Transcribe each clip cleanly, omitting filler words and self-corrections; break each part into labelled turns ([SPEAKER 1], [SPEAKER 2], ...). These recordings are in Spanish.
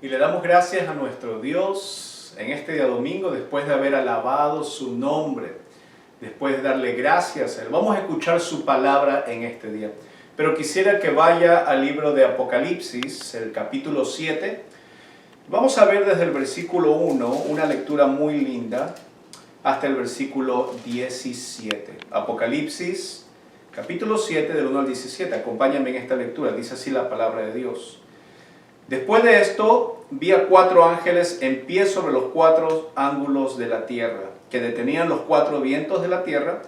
[SPEAKER 1] Y le damos gracias a nuestro Dios en este día domingo, después de haber alabado su nombre, después de darle gracias a Él. Vamos a escuchar su palabra en este día. Pero quisiera que vaya al libro de Apocalipsis, el capítulo 7. Vamos a ver desde el versículo 1, una lectura muy linda, hasta el versículo 17. Apocalipsis, capítulo 7, del 1 al 17. Acompáñame en esta lectura, dice así la palabra de Dios. Después de esto, vi a 4 ángeles en pie sobre los 4 ángulos de la tierra, que detenían los 4 vientos de la tierra,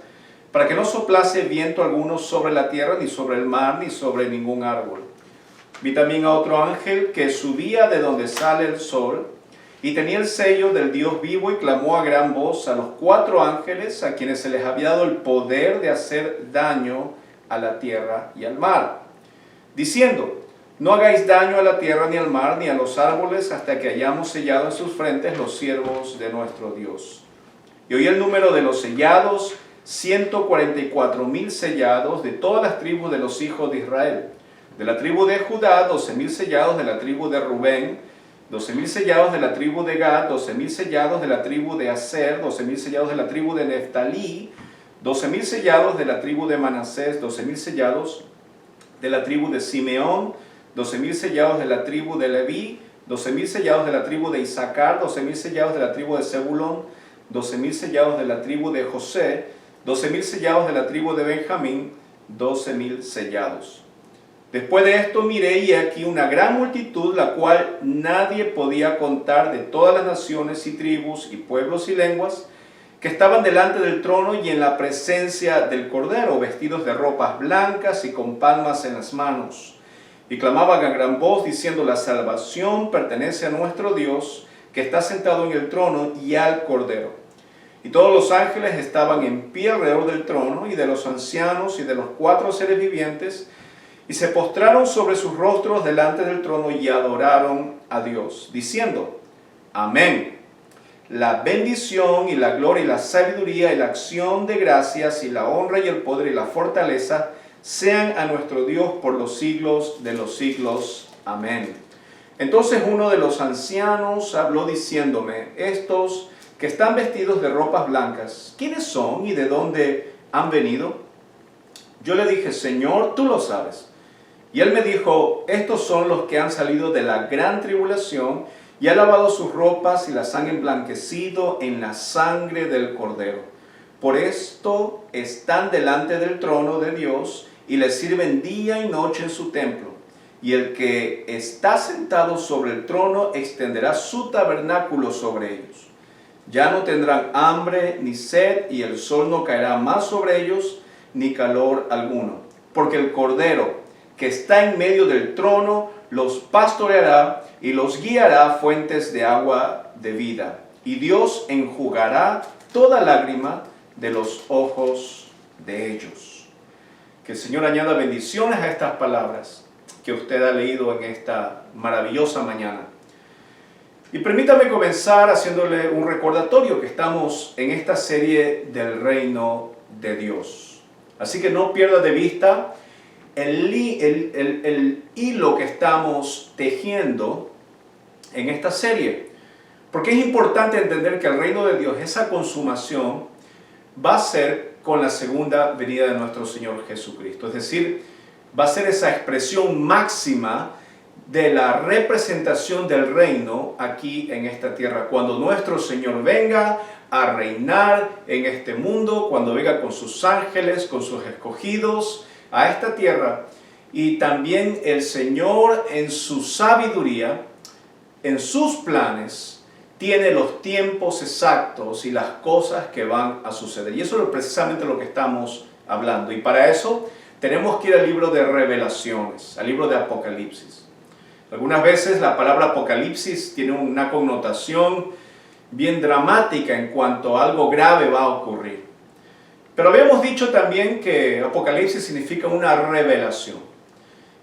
[SPEAKER 1] para que no soplase viento alguno sobre la tierra, ni sobre el mar, ni sobre ningún árbol. Vi también a otro ángel que subía de donde sale el sol, y tenía el sello del Dios vivo, y clamó a gran voz a los 4 ángeles, a quienes se les había dado el poder de hacer daño a la tierra y al mar, diciendo: no hagáis daño a la tierra, ni al mar, ni a los árboles, hasta que hayamos sellado en sus frentes los siervos de nuestro Dios. Y oí el número de los sellados, 144,000 sellados de todas las tribus de los hijos de Israel. De la tribu de Judá, 12,000 sellados; de la tribu de Rubén, 12,000 sellados; de la tribu de Gad, 12,000 sellados; de la tribu de Aser, 12,000 sellados; de la tribu de Neftalí, 12,000 sellados; de la tribu de Manasés, 12,000 sellados; de la tribu de Simeón, 12,000 sellados; de la tribu de Leví, 12,000 sellados; de la tribu de Isaacar, 12,000 sellados; de la tribu de Zebulón, 12,000 sellados; de la tribu de José, 12,000 sellados; de la tribu de Benjamín, 12,000 sellados. Después de esto miré, y aquí una gran multitud, la cual nadie podía contar, de todas las naciones y tribus y pueblos y lenguas, que estaban delante del trono y en la presencia del Cordero, vestidos de ropas blancas y con palmas en las manos. Y clamaban a gran voz, diciendo: la salvación pertenece a nuestro Dios, que está sentado en el trono, y al Cordero. Y todos los ángeles estaban en pie alrededor del trono, y de los ancianos, y de los 4 seres vivientes, y se postraron sobre sus rostros delante del trono, y adoraron a Dios, diciendo: amén. La bendición, y la gloria, y la sabiduría, y la acción de gracias, y la honra, y el poder, y la fortaleza, sean a nuestro Dios por los siglos de los siglos. Amén. Entonces uno de los ancianos habló diciéndome: estos que están vestidos de ropas blancas, ¿quiénes son y de dónde han venido? Yo le dije: Señor, tú lo sabes. Y él me dijo: estos son los que han salido de la gran tribulación, y han lavado sus ropas, y las han emblanquecido en la sangre del Cordero. Por esto están delante del trono de Dios, y le sirven día y noche en su templo. Y el que está sentado sobre el trono extenderá su tabernáculo sobre ellos. Ya no tendrán hambre ni sed, y el sol no caerá más sobre ellos, ni calor alguno. Porque el Cordero que está en medio del trono los pastoreará y los guiará a fuentes de agua de vida. Y Dios enjugará toda lágrima de los ojos de ellos. Que el Señor añada bendiciones a estas palabras que usted ha leído en esta maravillosa mañana. Y permítame comenzar haciéndole un recordatorio que estamos en esta serie del reino de Dios. Así que no pierda de vista el hilo que estamos tejiendo en esta serie. Porque es importante entender que el reino de Dios, esa consumación, va a ser con la segunda venida de nuestro Señor Jesucristo. Es decir, va a ser esa expresión máxima de la representación del reino aquí en esta tierra. Cuando nuestro Señor venga a reinar en este mundo, cuando venga con sus ángeles, con sus escogidos a esta tierra, y también el Señor en su sabiduría, en sus planes, tiene los tiempos exactos y las cosas que van a suceder. Y eso es precisamente lo que estamos hablando. Y para eso tenemos que ir al libro de Revelaciones, al libro de Apocalipsis. Algunas veces la palabra Apocalipsis tiene una connotación bien dramática en cuanto a algo grave va a ocurrir. Pero habíamos dicho también que Apocalipsis significa una revelación.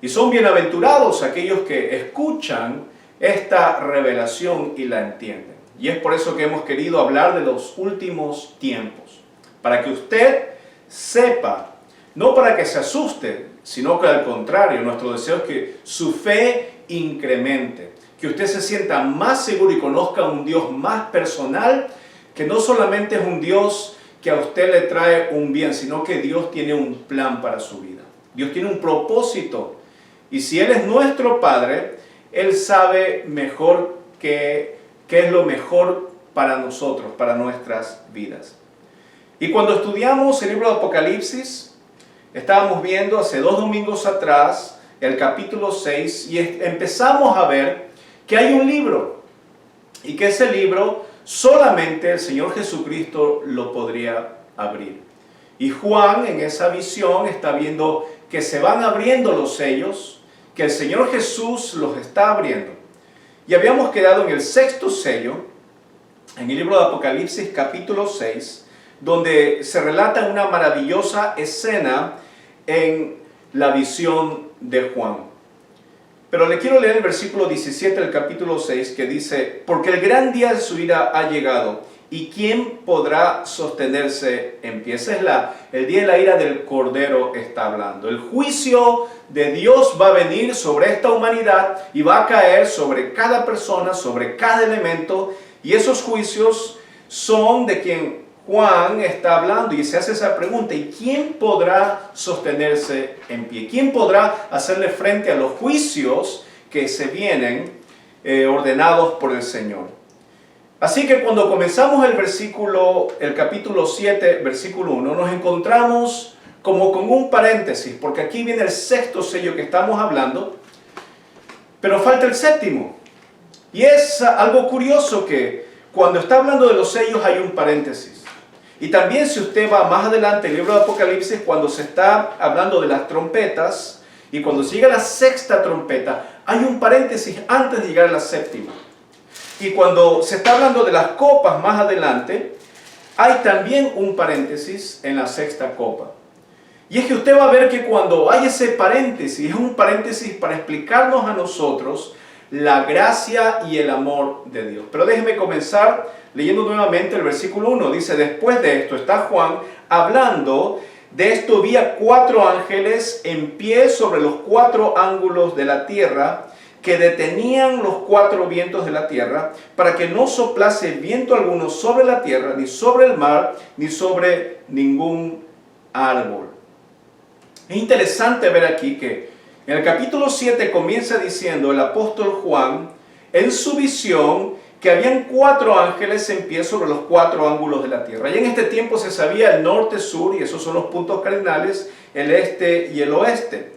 [SPEAKER 1] Y son bienaventurados aquellos que escuchan esta revelación y la entienden. Y es por eso que hemos querido hablar de los últimos tiempos. Para que usted sepa, no para que se asuste, sino que al contrario, nuestro deseo es que su fe incremente, que usted se sienta más seguro y conozca un Dios más personal, que no solamente es un Dios que a usted le trae un bien, sino que Dios tiene un plan para su vida. Dios tiene un propósito. Y si Él es nuestro Padre, Él sabe mejor qué es lo mejor para nosotros, para nuestras vidas. Y cuando estudiamos el libro de Apocalipsis, estábamos viendo hace 2 domingos atrás el capítulo 6 y empezamos a ver que hay un libro y que ese libro solamente el Señor Jesucristo lo podría abrir. Y Juan en esa visión está viendo que se van abriendo los sellos, que el Señor Jesús los está abriendo. Y habíamos quedado en el 6º sello, en el libro de Apocalipsis capítulo 6, donde se relata una maravillosa escena en la visión de Juan. Pero le quiero leer el versículo 17 del capítulo 6 que dice: porque el gran día de su ira ha llegado, ¿y quién podrá sostenerse en pie? Ese es el día de la ira del Cordero está hablando. El juicio de Dios va a venir sobre esta humanidad y va a caer sobre cada persona, sobre cada elemento, y esos juicios son de quien Juan está hablando y se hace esa pregunta: ¿y quién podrá sostenerse en pie? ¿Quién podrá hacerle frente a los juicios que se vienen ordenados por el Señor? Así que cuando comenzamos el capítulo 7, versículo 1, nos encontramos como con un paréntesis, porque aquí viene el 6º sello que estamos hablando, pero falta el 7º. Y es algo curioso que cuando está hablando de los sellos hay un paréntesis. Y también si usted va más adelante en el libro de Apocalipsis, cuando se está hablando de las trompetas, y cuando se llega a la 6ª trompeta, hay un paréntesis antes de llegar a la 7ª. Y cuando se está hablando de las copas más adelante, hay también un paréntesis en la 6ª copa. Y es que usted va a ver que cuando hay ese paréntesis, es un paréntesis para explicarnos a nosotros la gracia y el amor de Dios. Pero déjeme comenzar leyendo nuevamente el versículo 1. Dice: después de esto está Juan hablando. De esto vi a 4 ángeles en pie sobre los 4 ángulos de la tierra, que detenían los 4 vientos de la tierra, para que no soplase viento alguno sobre la tierra, ni sobre el mar, ni sobre ningún árbol. Es interesante ver aquí que en el capítulo 7 comienza diciendo el apóstol Juan, en su visión, que habían 4 ángeles en pie sobre los 4 ángulos de la tierra. Y en este tiempo se sabía el norte, sur, y esos son los puntos cardinales, el este y el oeste.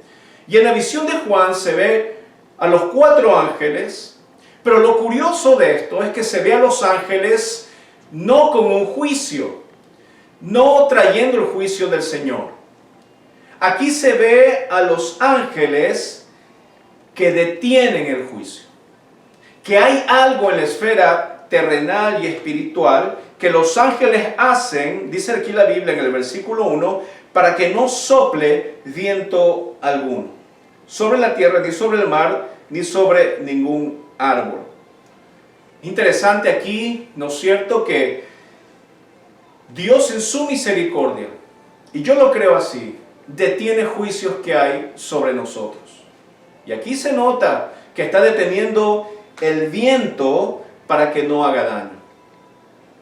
[SPEAKER 1] Y en la visión de Juan se ve a los 4 ángeles, pero lo curioso de esto es que se ve a los ángeles no como un juicio, no trayendo el juicio del Señor. Aquí se ve a los ángeles que detienen el juicio. Que hay algo en la esfera terrenal y espiritual que los ángeles hacen, dice aquí la Biblia en el versículo 1, para que no sople viento alguno sobre la tierra, ni sobre el mar, ni sobre ningún árbol. Interesante aquí, ¿no es cierto?, que Dios en su misericordia, y yo lo creo así, detiene juicios que hay sobre nosotros. Y aquí se nota que está deteniendo el viento para que no haga daño.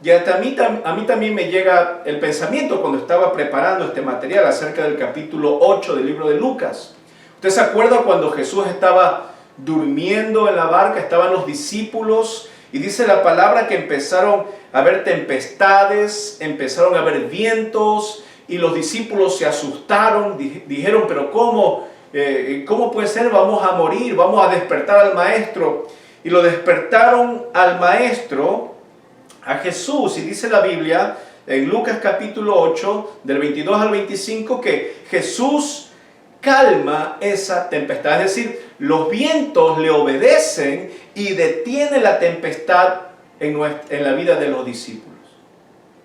[SPEAKER 1] Y hasta a mí también me llega el pensamiento cuando estaba preparando este material acerca del capítulo 8 del libro de Lucas. ¿Usted se acuerda cuando Jesús estaba durmiendo en la barca, estaban los discípulos, y dice la palabra que empezaron a haber tempestades, empezaron a haber vientos, y los discípulos se asustaron, dijeron, pero ¿cómo puede ser? Vamos a morir, vamos a despertar al maestro. Y lo despertaron al maestro, a Jesús, y dice la Biblia en Lucas capítulo 8, del 22 al 25, que Jesús calma esa tempestad, es decir, los vientos le obedecen y detiene la tempestad en la vida de los discípulos.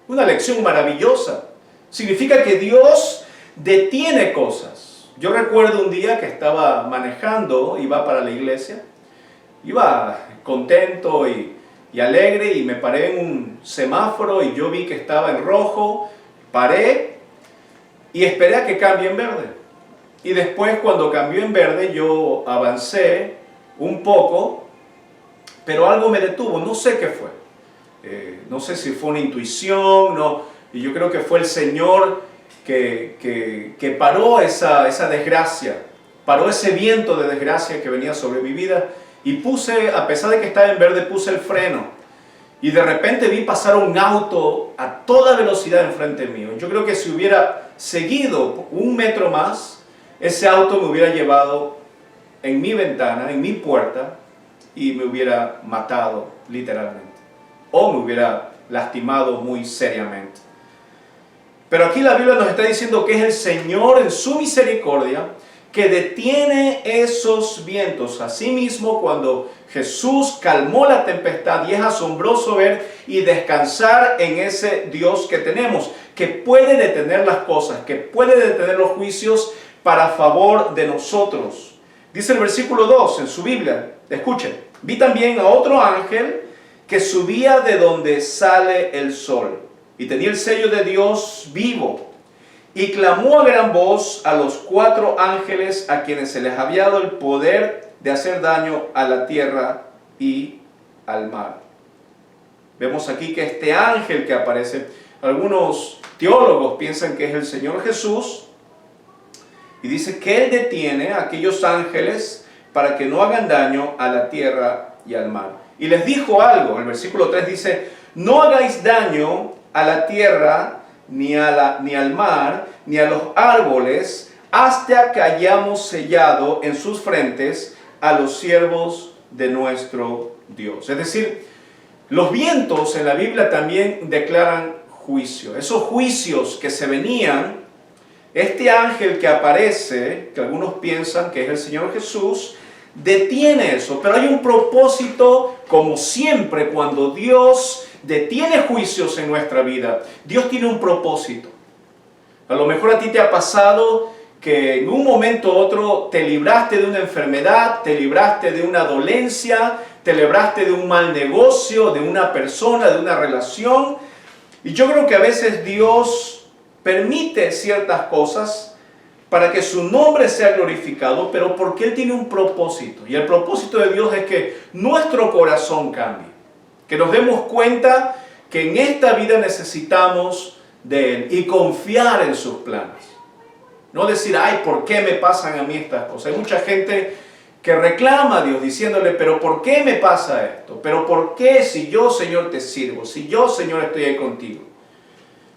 [SPEAKER 1] Una lección maravillosa. Significa que Dios detiene cosas. Yo recuerdo un día que estaba manejando, iba para la iglesia, iba contento y alegre, y me paré en un semáforo y yo vi que estaba en rojo, paré y esperé a que cambie en verde. Y después, cuando cambió en verde, yo avancé un poco pero algo me detuvo, no sé qué fue. No sé si fue una intuición, no, y yo creo que fue el Señor que paró esa desgracia, paró ese viento de desgracia que venía sobre mi vida, y puse, a pesar de que estaba en verde, puse el freno, y de repente vi pasar un auto a toda velocidad enfrente mío. Yo creo que si hubiera seguido 1 metro más, ese auto me hubiera llevado en mi ventana, en mi puerta, y me hubiera matado literalmente, o me hubiera lastimado muy seriamente. Pero aquí la Biblia nos está diciendo que es el Señor en su misericordia que detiene esos vientos. Asimismo, cuando Jesús calmó la tempestad, y es asombroso ver y descansar en ese Dios que tenemos, que puede detener las cosas, que puede detener los juicios para favor de nosotros. Dice el versículo 2 en su Biblia, escuchen: vi también a otro ángel que subía de donde sale el sol, y tenía el sello de Dios vivo, y clamó a gran voz a los 4 ángeles a quienes se les había dado el poder de hacer daño a la tierra y al mar. Vemos aquí que este ángel que aparece, algunos teólogos piensan que es el Señor Jesús, y dice que Él detiene a aquellos ángeles para que no hagan daño a la tierra y al mar. Y les dijo algo, el versículo 3 dice: no hagáis daño a la tierra, ni al mar, ni a los árboles, hasta que hayamos sellado en sus frentes a los siervos de nuestro Dios. Es decir, los vientos en la Biblia también declaran juicio. Esos juicios que se venían, este ángel que aparece, que algunos piensan que es el Señor Jesús, detiene eso. Pero hay un propósito, como siempre, cuando Dios detiene juicios en nuestra vida. Dios tiene un propósito. A lo mejor a ti te ha pasado que en un momento u otro te libraste de una enfermedad, te libraste de una dolencia, te libraste de un mal negocio, de una persona, de una relación. Y yo creo que a veces Dios permite ciertas cosas para que su nombre sea glorificado, pero porque Él tiene un propósito. Y el propósito de Dios es que nuestro corazón cambie, que nos demos cuenta que en esta vida necesitamos de Él y confiar en sus planes. No decir: ay, ¿por qué me pasan a mí estas cosas? Hay mucha gente que reclama a Dios diciéndole: pero ¿por qué me pasa esto? ¿Pero por qué si yo, Señor, te sirvo? Si yo, Señor, estoy ahí contigo.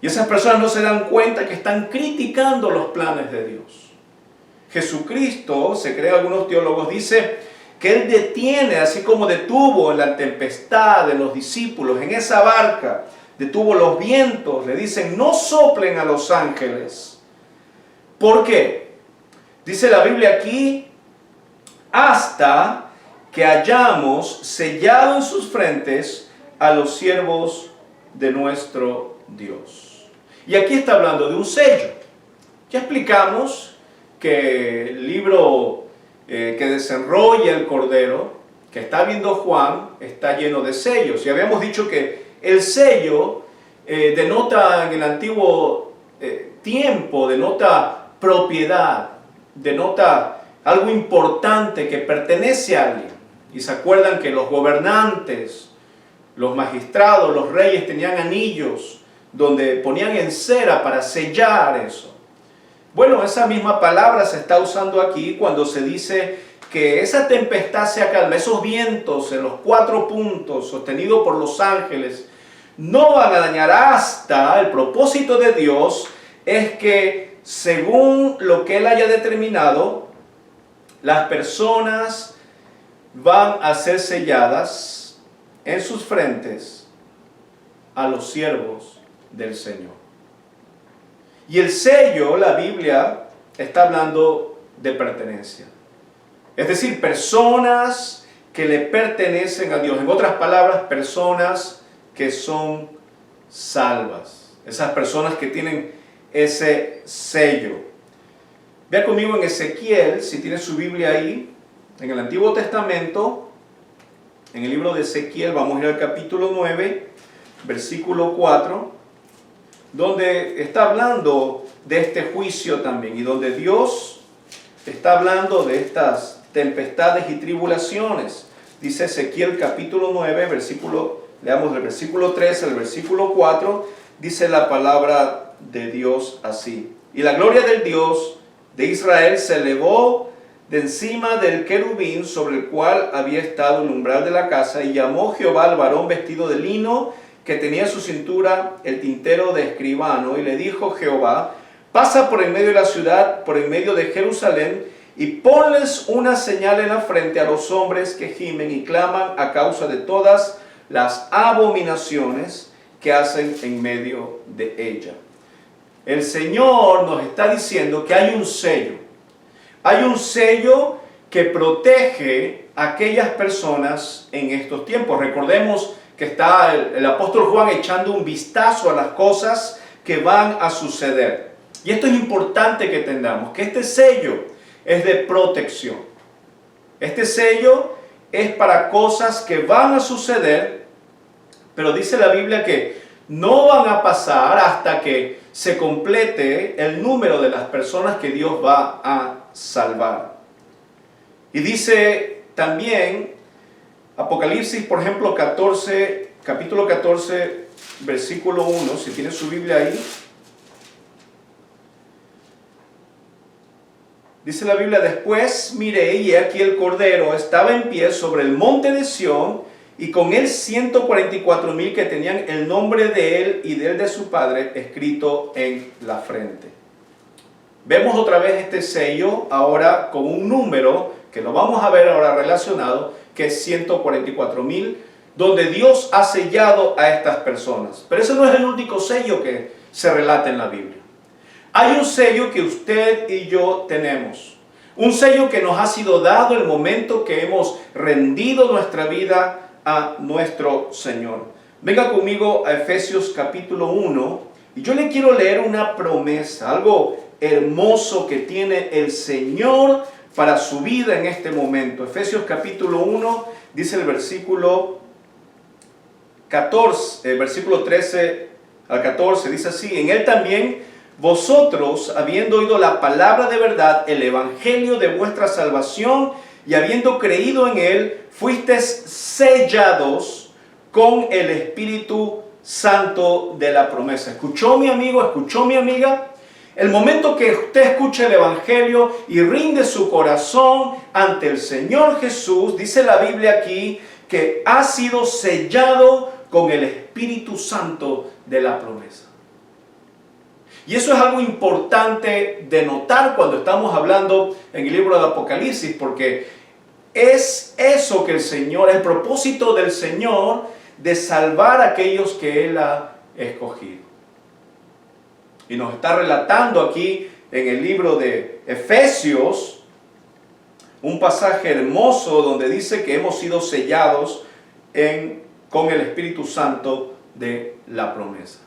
[SPEAKER 1] Y esas personas no se dan cuenta que están criticando los planes de Dios. Jesucristo, se cree, algunos teólogos, dice que Él detiene, así como detuvo en la tempestad de los discípulos, en esa barca, detuvo los vientos. Le dicen: no soplen a los ángeles. ¿Por qué? Dice la Biblia aquí: hasta que hayamos sellado en sus frentes a los siervos de nuestro Dios. Y aquí está hablando de un sello. Ya explicamos que el libro que desenrolla el Cordero, que está viendo Juan, está lleno de sellos. Y habíamos dicho que el sello denota en el antiguo tiempo, denota propiedad, denota algo importante que pertenece a alguien. Y se acuerdan que los gobernantes, los magistrados, los reyes tenían anillos donde ponían en cera para sellar eso. Bueno, esa misma palabra se está usando aquí cuando se dice que esa tempestad se acalma, esos vientos en los 4 puntos sostenidos por los ángeles no van a dañar hasta, el propósito de Dios es que según lo que Él haya determinado, las personas van a ser selladas en sus frentes a los siervos del Señor. Y el sello, la Biblia está hablando de pertenencia. Es decir, personas que le pertenecen a Dios. En otras palabras, personas que son salvas. Esas personas que tienen ese sello. Vea conmigo en Ezequiel, si tiene su Biblia ahí, en el Antiguo Testamento, en el libro de Ezequiel, vamos a ir al capítulo 9, versículo 4, donde está hablando de este juicio también, y donde Dios está hablando de estas tempestades y tribulaciones. Dice Ezequiel capítulo 9, leamos del versículo 3 al versículo 4, dice la palabra de Dios así. Y la gloria del Dios de Israel se elevó de encima del querubín sobre el cual había estado el umbral de la casa, y llamó Jehová al varón vestido de lino que tenía en su cintura el tintero de escribano, y le dijo Jehová: pasa por en medio de la ciudad, por en medio de Jerusalén, y ponles una señal en la frente a los hombres que gimen y claman a causa de todas las abominaciones que hacen en medio de ella. El Señor nos está diciendo que hay un sello. Hay un sello que protege a aquellas personas en estos tiempos. Recordemos que está el apóstol Juan echando un vistazo a las cosas que van a suceder. Y esto es importante que entendamos, que este sello es de protección. Este sello es para cosas que van a suceder, pero dice la Biblia que no van a pasar hasta que se complete el número de las personas que Dios va a salvar. Y dice también Apocalipsis, por ejemplo, capítulo 14, versículo 1, si tiene su Biblia ahí. Dice la Biblia: después miré, y aquí el Cordero estaba en pie sobre el monte de Sión, y con él 144,000 que tenían el nombre de él y del de su padre escrito en la frente. Vemos otra vez este sello ahora con un número que lo vamos a ver ahora relacionado, que es 144,000, donde Dios ha sellado a estas personas. Pero ese no es el único sello que se relata en la Biblia. Hay un sello que usted y yo tenemos. Un sello que nos ha sido dado en el momento que hemos rendido nuestra vida a nuestro Señor. Venga conmigo a Efesios capítulo 1, y yo le quiero leer una promesa, algo hermoso que tiene el Señor para su vida en este momento. Efesios capítulo 1, dice el versículo 14, el versículo 13 al 14, dice así: en él también vosotros, habiendo oído la palabra de verdad, el evangelio de vuestra salvación, y habiendo creído en él, fuisteis sellados con el Espíritu Santo de la promesa. ¿Escuchó, mi amigo? ¿Escuchó, mi amiga? El momento que usted escuche el evangelio y rinde su corazón ante el Señor Jesús, dice la Biblia aquí que ha sido sellado con el Espíritu Santo de la promesa. Y eso es algo importante de notar cuando estamos hablando en el libro de Apocalipsis, porque es eso que el Señor, el propósito del Señor de salvar a aquellos que Él ha escogido. Y nos está relatando aquí en el libro de Efesios un pasaje hermoso donde dice que hemos sido sellados con el Espíritu Santo de la promesa.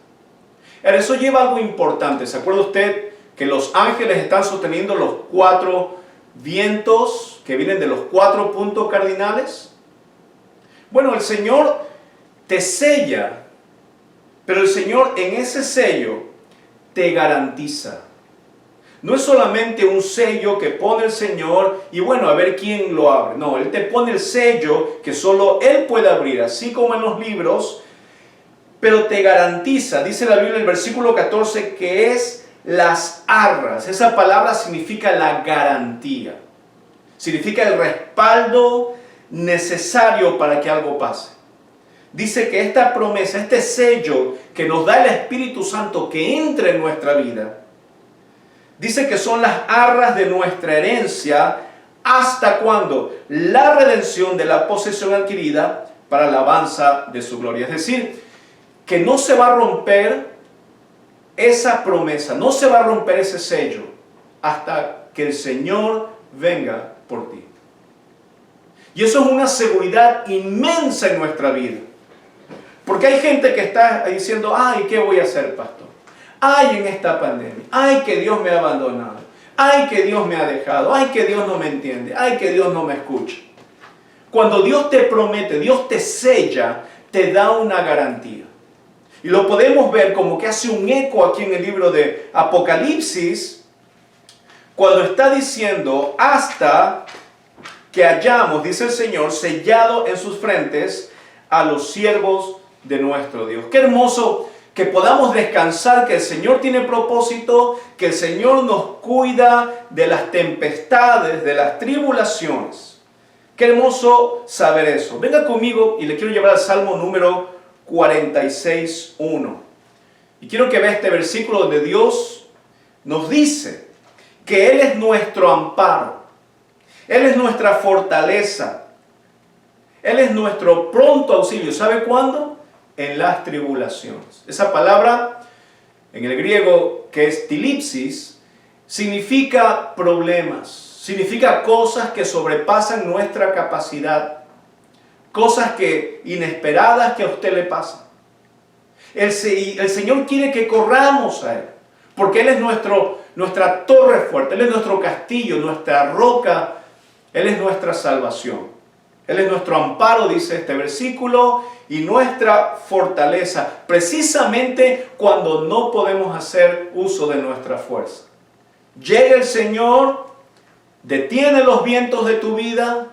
[SPEAKER 1] Eso lleva algo importante. ¿Se acuerda usted que los ángeles están sosteniendo los 4 vientos que vienen de los 4 puntos cardinales? Bueno, el Señor te sella, pero el Señor en ese sello te garantiza. No es solamente un sello que pone el Señor y bueno, a ver quién lo abre. No, Él te pone el sello que solo Él puede abrir, así como en los libros, pero te garantiza, dice la Biblia en el versículo 14, que es las arras. Esa palabra significa la garantía. Significa el respaldo necesario para que algo pase. Dice que esta promesa, este sello que nos da el Espíritu Santo que entra en nuestra vida, dice que son las arras de nuestra herencia hasta cuando la redención de la posesión adquirida para la alabanza de su gloria. Es decir, que no se va a romper esa promesa, no se va a romper ese sello hasta que el Señor venga por ti. Y eso es una seguridad inmensa en nuestra vida. Porque hay gente que está diciendo: ay, ¿qué voy a hacer, pastor? Ay, en esta pandemia, ay, que Dios me ha abandonado, ay, que Dios me ha dejado, ay, que Dios no me entiende, ay, que Dios no me escucha. Cuando Dios te promete, Dios te sella, te da una garantía. Y lo podemos ver como que hace un eco aquí en el libro de Apocalipsis, cuando está diciendo hasta que hayamos, dice el Señor, sellado en sus frentes a los siervos de nuestro Dios. Qué hermoso que podamos descansar, que el Señor tiene propósito, que el Señor nos cuida de las tempestades, de las tribulaciones. Qué hermoso saber eso. Venga conmigo y le quiero llevar al Salmo número 46:1. Y quiero que vea este versículo donde Dios nos dice que Él es nuestro amparo, Él es nuestra fortaleza, Él es nuestro pronto auxilio. ¿Sabe cuándo? En las tribulaciones. Esa palabra en el griego, que es tilipsis, significa problemas, significa cosas que sobrepasan nuestra capacidad, cosas inesperadas que a usted le pasan. El Señor quiere que corramos a Él, porque Él es nuestra torre fuerte, Él es nuestro castillo, nuestra roca, Él es nuestra salvación. Él es nuestro amparo, dice este versículo, y nuestra fortaleza, precisamente cuando no podemos hacer uso de nuestra fuerza. Llega el Señor, detiene los vientos de tu vida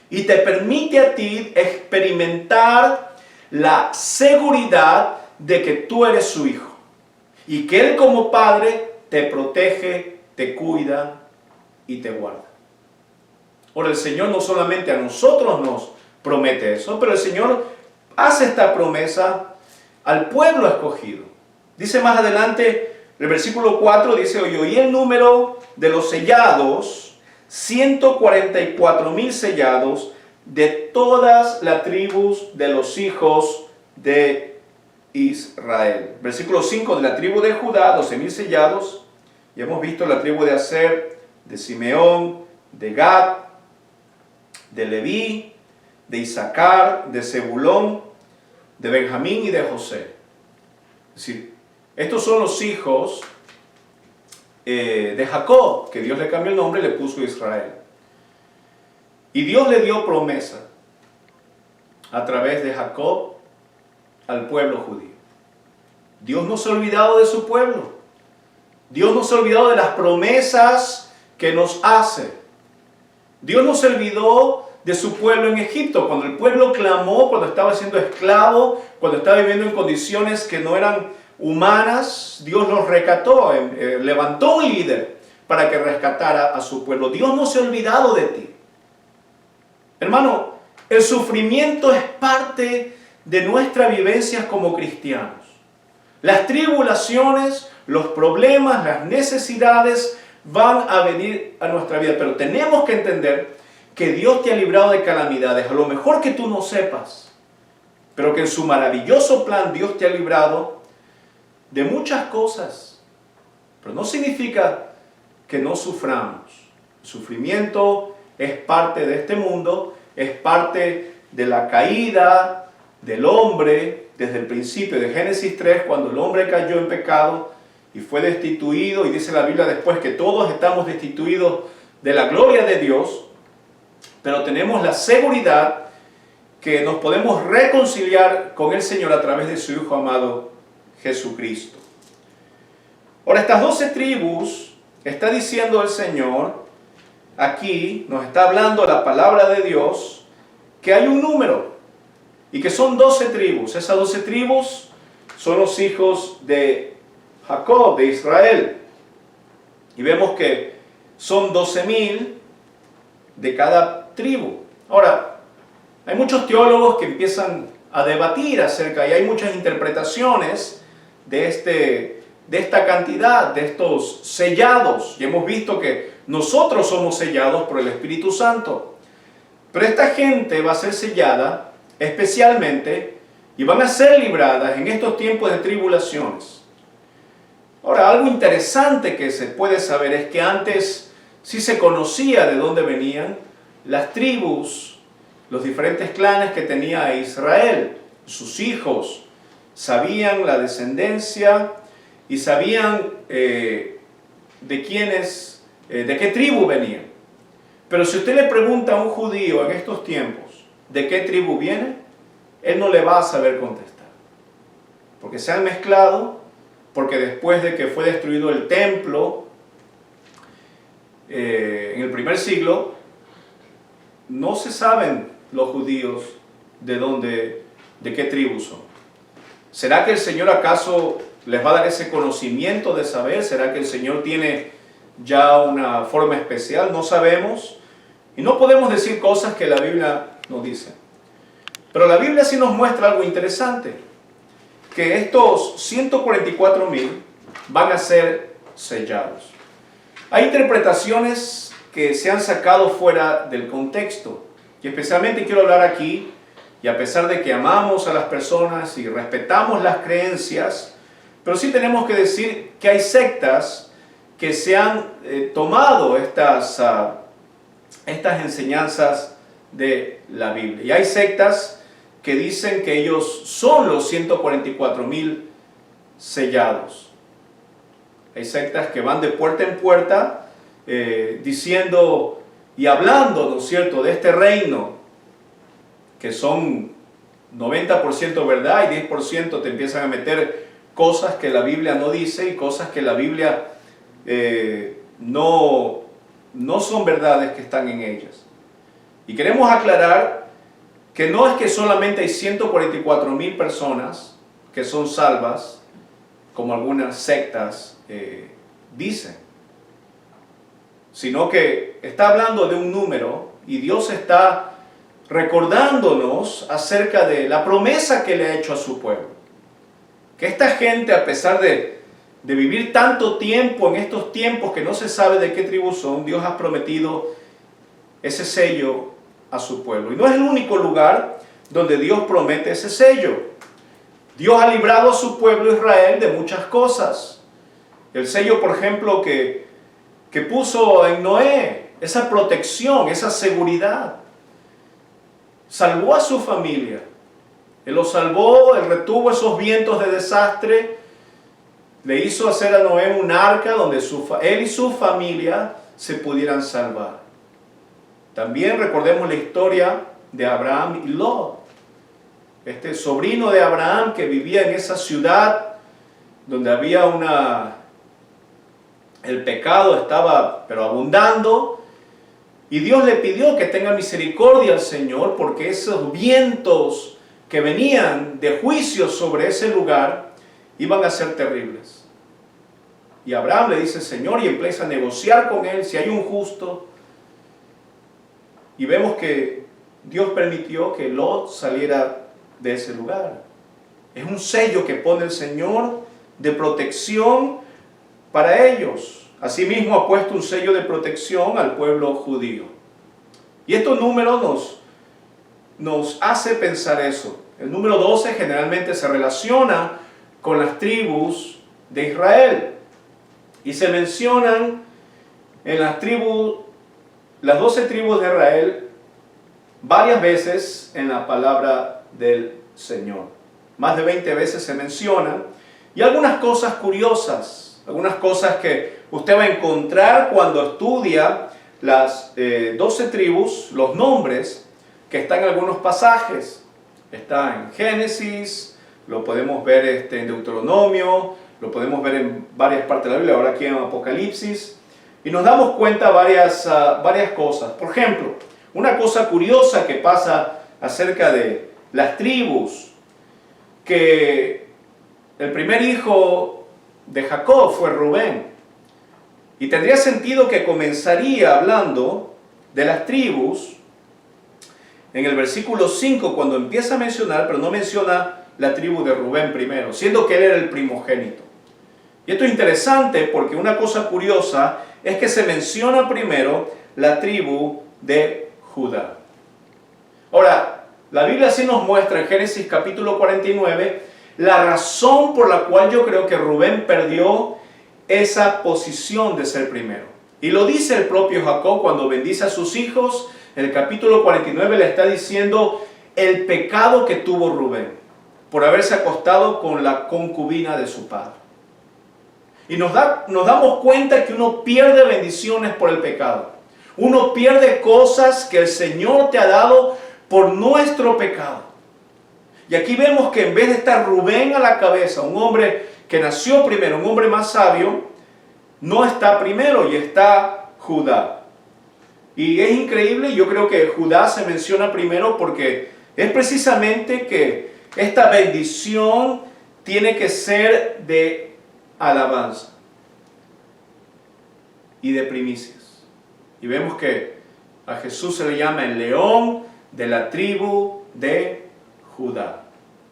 [SPEAKER 1] y te permite a ti experimentar la seguridad de que tú eres su hijo y que Él como Padre te protege, te cuida y te guarda. Ahora, el Señor no solamente a nosotros nos promete eso, pero el Señor hace esta promesa al pueblo escogido. Dice más adelante, el versículo 4 dice: y oí el número de los sellados, 144,000 sellados de todas las tribus de los hijos de Israel. Versículo 5, de la tribu de Judá, 12,000 sellados. Ya hemos visto la tribu de Aser, de Simeón, de Gad, de Leví, de Isaacar, de Zebulón, de Benjamín y de José. Es decir, estos son los hijos de Jacob, que Dios le cambió el nombre y le puso Israel. Y Dios le dio promesa a través de Jacob al pueblo judío. Dios no se ha olvidado de su pueblo. Dios no se ha olvidado de las promesas que nos hace. Dios no se olvidó de su pueblo en Egipto, cuando el pueblo clamó, cuando estaba siendo esclavo, cuando estaba viviendo en condiciones que no eran humanas. Dios los rescató, levantó un líder para que rescatara a su pueblo. Dios no se ha olvidado de ti. Hermano, el sufrimiento es parte de nuestras vivencias como cristianos. Las tribulaciones, los problemas, las necesidades van a venir a nuestra vida, pero tenemos que entender que Dios te ha librado de calamidades, a lo mejor que tú no sepas, pero que en su maravilloso plan Dios te ha librado de muchas cosas. Pero no significa que no suframos. El sufrimiento es parte de este mundo, es parte de la caída del hombre desde el principio de Génesis 3, cuando el hombre cayó en pecado y fue destituido, y dice la Biblia después que todos estamos destituidos de la gloria de Dios, pero tenemos la seguridad que nos podemos reconciliar con el Señor a través de su Hijo amado Jesucristo. Ahora, estas 12 tribus, está diciendo el Señor, aquí nos está hablando la palabra de Dios, que hay un número y que son 12 tribus. Esas 12 tribus son los hijos de Jacob, de Israel. Y vemos que son 12,000 de cada tribu. Ahora, hay muchos teólogos que empiezan a debatir acerca, y hay muchas interpretaciones de esta cantidad, de estos sellados. Y hemos visto que nosotros somos sellados por el Espíritu Santo. Pero esta gente va a ser sellada especialmente y van a ser libradas en estos tiempos de tribulaciones. Ahora, algo interesante que se puede saber es que antes sí se conocía de dónde venían las tribus, los diferentes clanes que tenía Israel, sus hijos, sabían la descendencia y sabían de qué tribu venían. Pero si usted le pregunta a un judío en estos tiempos de qué tribu viene, él no le va a saber contestar. Porque se han mezclado, porque después de que fue destruido el templo en el primer siglo, no se saben los judíos de qué tribu son. ¿Será que el Señor acaso les va a dar ese conocimiento de saber? ¿Será que el Señor tiene ya una forma especial? No sabemos. Y no podemos decir cosas que la Biblia no dice. Pero la Biblia sí nos muestra algo interesante. Que estos 144,000 van a ser sellados. Hay interpretaciones que se han sacado fuera del contexto. Y especialmente quiero hablar aquí, y a pesar de que amamos a las personas y respetamos las creencias, pero sí tenemos que decir que hay sectas que se han tomado estas enseñanzas de la Biblia. Y hay sectas que dicen que ellos son los 144,000 sellados. Hay sectas que van de puerta en puerta diciendo y hablando, ¿no es cierto?, de este reino, que son 90% verdad y 10% te empiezan a meter cosas que la Biblia no dice y cosas que la Biblia no son verdades que están en ellas. Y queremos aclarar que no es que solamente hay 144,000 personas que son salvas, como algunas sectas dicen, sino que está hablando de un número y Dios está recordándonos acerca de la promesa que le ha hecho a su pueblo. Que esta gente, a pesar de vivir tanto tiempo en estos tiempos que no se sabe de qué tribu son, Dios ha prometido ese sello a su pueblo. Y no es el único lugar donde Dios promete ese sello. Dios ha librado a su pueblo Israel de muchas cosas. El sello, por ejemplo, que puso en Noé, esa protección, esa seguridad. Salvó a su familia. Él los salvó, Él retuvo esos vientos de desastre. Le hizo hacer a Noé un arca donde él y su familia se pudieran salvar. También recordemos la historia de Abraham y Lot. Este sobrino de Abraham que vivía en esa ciudad donde había el pecado estaba pero abundando. Y Dios le pidió que tenga misericordia al Señor porque esos vientos que venían de juicio sobre ese lugar iban a ser terribles. Y Abraham le dice, Señor, y empieza a negociar con él si hay un justo. Y vemos que Dios permitió que Lot saliera de ese lugar. Es un sello que pone el Señor de protección para ellos. Asimismo ha puesto un sello de protección al pueblo judío. Y estos números nos hace pensar eso. El número 12 generalmente se relaciona con las tribus de Israel. Y se mencionan en las 12 tribus de Israel varias veces en la palabra del Señor. Más de 20 veces se mencionan. Y algunas cosas curiosas, algunas cosas que usted va a encontrar cuando estudia las 12 tribus, los nombres que están en algunos pasajes. Está en Génesis, lo podemos ver en Deuteronomio, lo podemos ver en varias partes de la Biblia, ahora aquí en Apocalipsis. Y nos damos cuenta varias cosas. Por ejemplo, una cosa curiosa que pasa acerca de las tribus, que el primer hijo de Jacob fue Rubén. Y tendría sentido que comenzaría hablando de las tribus en el versículo 5 cuando empieza a mencionar, pero no menciona la tribu de Rubén primero, siendo que él era el primogénito. Y esto es interesante porque una cosa curiosa es que se menciona primero la tribu de Judá. Ahora, la Biblia sí nos muestra en Génesis capítulo 49 la razón por la cual yo creo que Rubén perdió esa posición de ser primero. Y lo dice el propio Jacob cuando bendice a sus hijos. En el capítulo 49 le está diciendo el pecado que tuvo Rubén por haberse acostado con la concubina de su padre. Y nos damos cuenta que uno pierde bendiciones por el pecado. Uno pierde cosas que el Señor te ha dado por nuestro pecado. Y aquí vemos que en vez de estar Rubén a la cabeza, un hombre que nació primero, un hombre más sabio, no está primero y está Judá. Y es increíble, yo creo que Judá se menciona primero porque es precisamente que esta bendición tiene que ser de alabanza y de primicias. Y vemos que a Jesús se le llama el león de la tribu de Judá.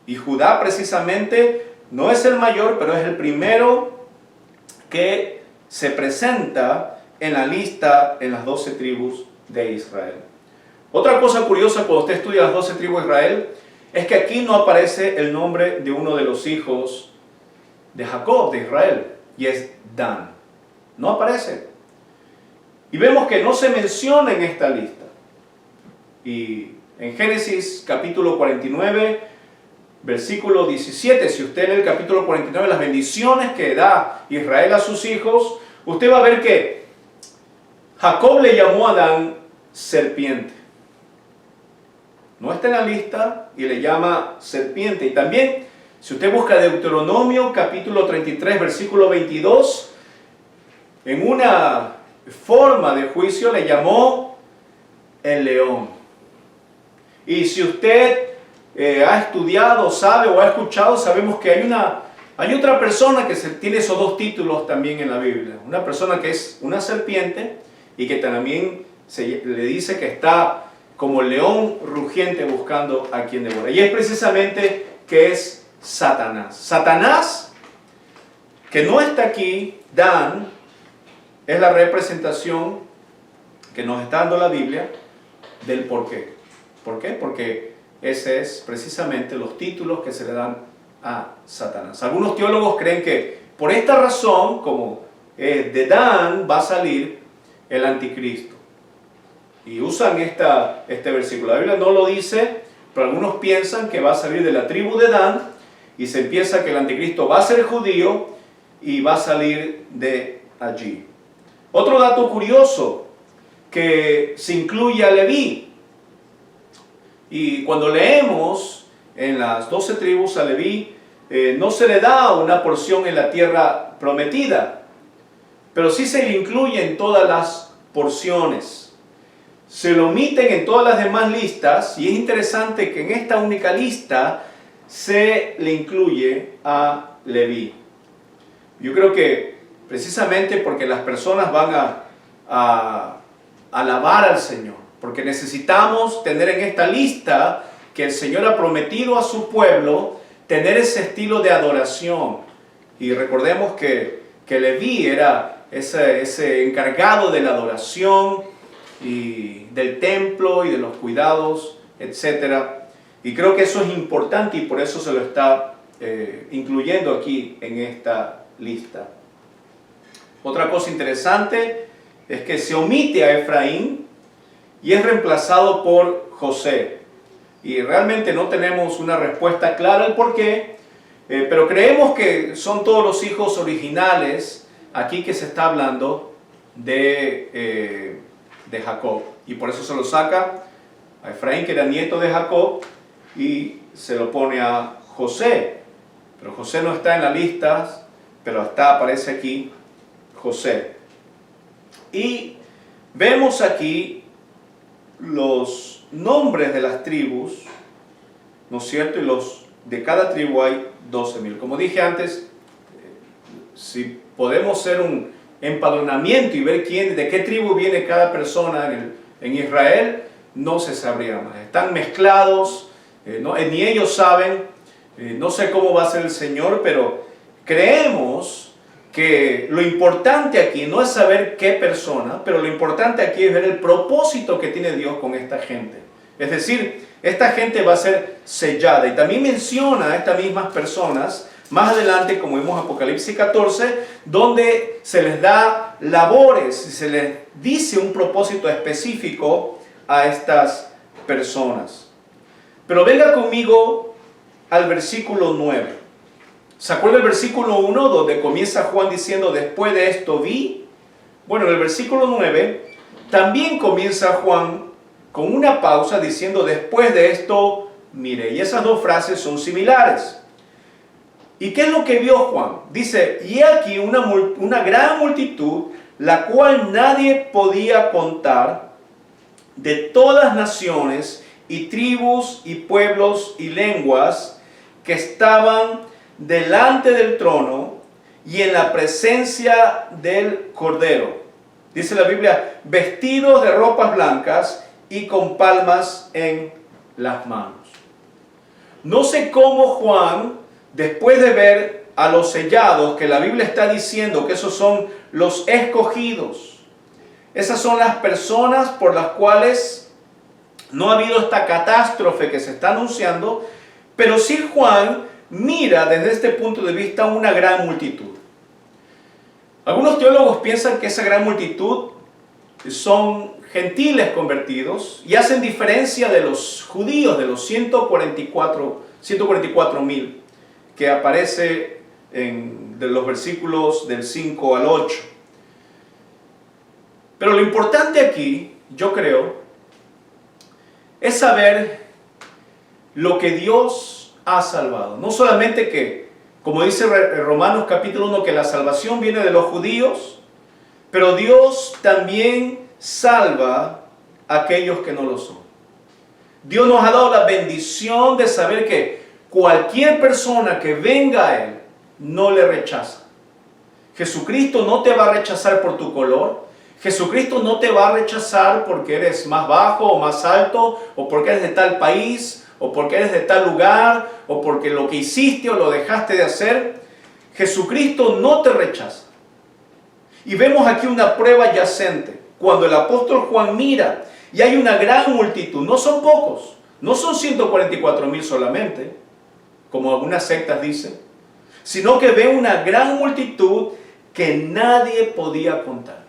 [SPEAKER 1] Y Judá precisamente no es el mayor, pero es el primero que se presenta en la lista en las 12 tribus de Israel. Otra cosa curiosa cuando usted estudia las 12 tribus de Israel es que aquí no aparece el nombre de uno de los hijos de Jacob, de Israel, y es Dan. No aparece. Y vemos que no se menciona en esta lista. Y en Génesis capítulo 49, versículo 17, si usted lee el capítulo 49, las bendiciones que da Israel a sus hijos, usted va a ver que Jacob le llamó a Dan serpiente. No está en la lista y le llama serpiente. Y también, si usted busca Deuteronomio capítulo 33, versículo 22, en una forma de juicio le llamó el león. Y si usted ha estudiado, sabe o ha escuchado, sabemos que hay otra persona que tiene esos dos títulos también en la Biblia. Una persona que es una serpiente y que también le dice que está como el león rugiente buscando a quien devora. Y es precisamente que es Satanás. Satanás, que no está aquí, Dan, es la representación que nos está dando la Biblia del por qué. ¿Por qué? Porque ese es precisamente los títulos que se le dan a Satanás. Algunos teólogos creen que por esta razón, como de Dan va a salir el anticristo. Y usan este versículo. La Biblia no lo dice, pero algunos piensan que va a salir de la tribu de Dan y se piensa que el anticristo va a ser judío y va a salir de allí. Otro dato curioso, que se incluye a Leví. Y cuando leemos en las 12 tribus a Leví, no se le da una porción en la tierra prometida, pero sí se le incluye en todas las porciones. Se lo omiten en todas las demás listas, y es interesante que en esta única lista se le incluye a Leví. Yo creo que precisamente porque las personas van a alabar al Señor, porque necesitamos tener en esta lista que el Señor ha prometido a su pueblo tener ese estilo de adoración. Y recordemos que Leví era ese encargado de la adoración y del templo y de los cuidados, etc. Y creo que eso es importante y por eso se lo está incluyendo aquí en esta lista. Otra cosa interesante es que se omite a Efraín y es reemplazado por José. Y realmente no tenemos una respuesta clara al por qué, pero creemos que son todos los hijos originales aquí que se está hablando de Jacob. Y por eso se lo saca a Efraín, que era nieto de Jacob, y se lo pone a José. Pero José no está en la lista, pero aparece aquí José. Y vemos aquí los nombres de las tribus, ¿no es cierto? Y los de cada tribu hay 12,000. Como dije antes, si podemos hacer un empadronamiento y ver de qué tribu viene cada persona en Israel, no se sabría más. Están mezclados, ni ellos saben, no sé cómo va a ser el Señor, pero creemos que lo importante aquí no es saber qué persona, pero lo importante aquí es ver el propósito que tiene Dios con esta gente. Es decir, esta gente va a ser sellada. Y también menciona a estas mismas personas más adelante, como vimos en Apocalipsis 14, donde se les da labores y se les dice un propósito específico a estas personas. Pero venga conmigo al versículo 9. ¿Se acuerda el versículo 1 donde comienza Juan diciendo después de esto vi? Bueno, en el versículo 9 también comienza Juan con una pausa diciendo después de esto miré. Y esas dos frases son similares. ¿Y qué es lo que vio Juan? Dice, y aquí una gran multitud, la cual nadie podía contar, de todas naciones y tribus y pueblos y lenguas que estaban delante del trono y en la presencia del Cordero. Dice la Biblia, vestidos de ropas blancas y con palmas en las manos. No sé cómo Juan, después de ver a los sellados, que la Biblia está diciendo que esos son los escogidos, esas son las personas por las cuales no ha habido esta catástrofe que se está anunciando, pero sí Juan mira desde este punto de vista una gran multitud. Algunos teólogos piensan que esa gran multitud son gentiles convertidos y hacen diferencia de los judíos, de los 144,000 que aparece de los versículos del 5 al 8. Pero lo importante aquí, yo creo, es saber lo que Dios ha salvado. No solamente que, como dice Romanos capítulo 1, que la salvación viene de los judíos, pero Dios también salva a aquellos que no lo son. Dios nos ha dado la bendición de saber que cualquier persona que venga a Él no le rechaza. Jesucristo no te va a rechazar por tu color. Jesucristo no te va a rechazar porque eres más bajo o más alto, o porque eres de tal país, o porque eres de tal lugar, o porque lo que hiciste o lo dejaste de hacer. Jesucristo no te rechaza. Y vemos aquí una prueba yacente. Cuando el apóstol Juan mira y hay una gran multitud, no son pocos, no son 144,000 solamente, como algunas sectas dicen, sino que ve una gran multitud que nadie podía contar.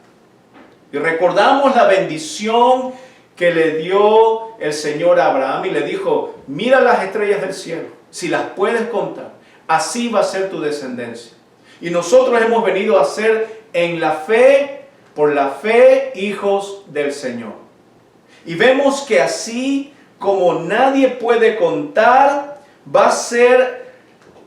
[SPEAKER 1] Y recordamos la bendición que le dio el Señor a Abraham y le dijo, mira las estrellas del cielo, si las puedes contar, así va a ser tu descendencia. Y nosotros hemos venido a ser en la fe, por la fe, hijos del Señor. Y vemos que así como nadie puede contar, va a ser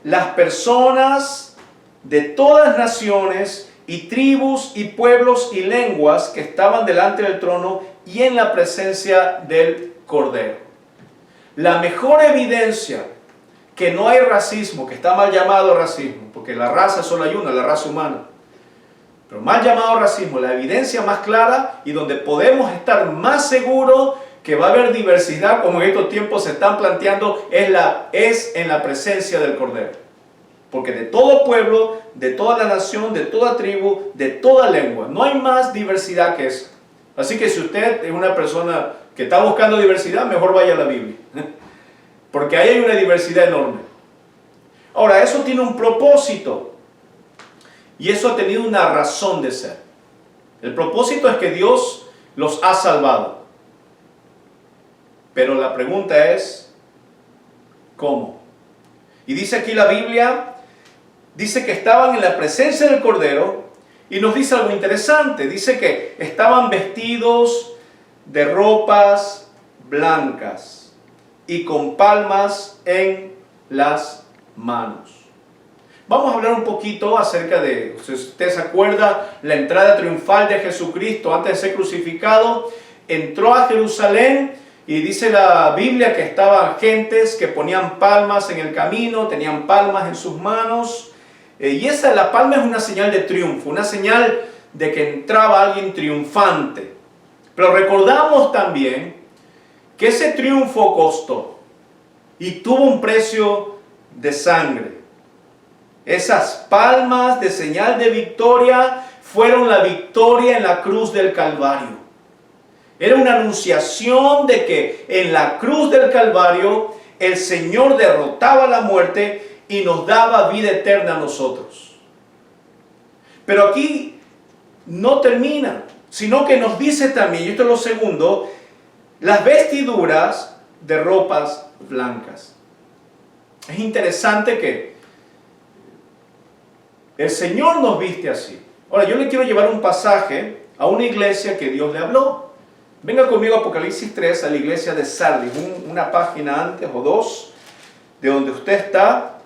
[SPEAKER 1] las personas de todas naciones y tribus y pueblos y lenguas que estaban delante del trono y en la presencia del Cordero. La mejor evidencia que no hay racismo, que está mal llamado racismo, porque la raza solo hay una, la raza humana, pero mal llamado racismo, la evidencia más clara y donde podemos estar más seguros que va a haber diversidad, como en estos tiempos se están planteando, es en la presencia del Cordero. Porque de todo pueblo, de toda la nación, de toda tribu, de toda lengua, no hay más diversidad que eso. Así que si usted es una persona que está buscando diversidad, mejor vaya a la Biblia. Porque ahí hay una diversidad enorme. Ahora, eso tiene un propósito. Y eso ha tenido una razón de ser. El propósito es que Dios los ha salvado. Pero la pregunta es, ¿cómo? Y dice aquí la Biblia, dice que estaban en la presencia del Cordero y nos dice algo interesante. Dice que estaban vestidos de ropas blancas y con palmas en las manos. Vamos a hablar un poquito acerca de, si usted se acuerda, la entrada triunfal de Jesucristo antes de ser crucificado. Entró a Jerusalén y dice la Biblia que estaban gentes que ponían palmas en el camino, tenían palmas en sus manos. Y la palma es una señal de triunfo, una señal de que entraba alguien triunfante. Pero recordamos también que ese triunfo costó y tuvo un precio de sangre. Esas palmas de señal de victoria fueron la victoria en la cruz del Calvario. Era una anunciación de que en la cruz del Calvario el Señor derrotaba la muerte y nos daba vida eterna a nosotros. Pero aquí no termina, sino que nos dice también, y esto es lo segundo, las vestiduras de ropas blancas. Es interesante que el Señor nos viste así. Ahora, yo le quiero llevar un pasaje a una iglesia que Dios le habló. Venga conmigo a Apocalipsis 3, a la iglesia de Sardis, una página antes o dos de donde usted está.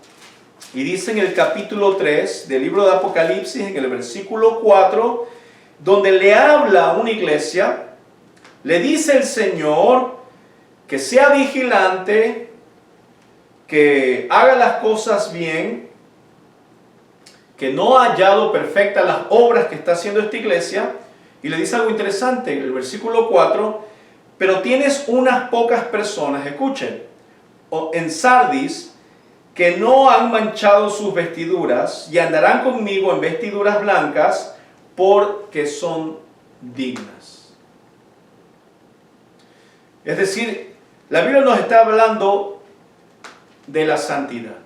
[SPEAKER 1] Y dice en el capítulo 3 del libro de Apocalipsis, en el versículo 4, donde le habla a una iglesia le dice el Señor que sea vigilante, que haga las cosas bien, que no ha hallado perfectas las obras que está haciendo esta iglesia, y le dice algo interesante en el versículo 4, pero tienes unas pocas personas, escuchen, en Sardis, que no han manchado sus vestiduras y andarán conmigo en vestiduras blancas porque son dignas. Es decir, la Biblia nos está hablando de la santidad.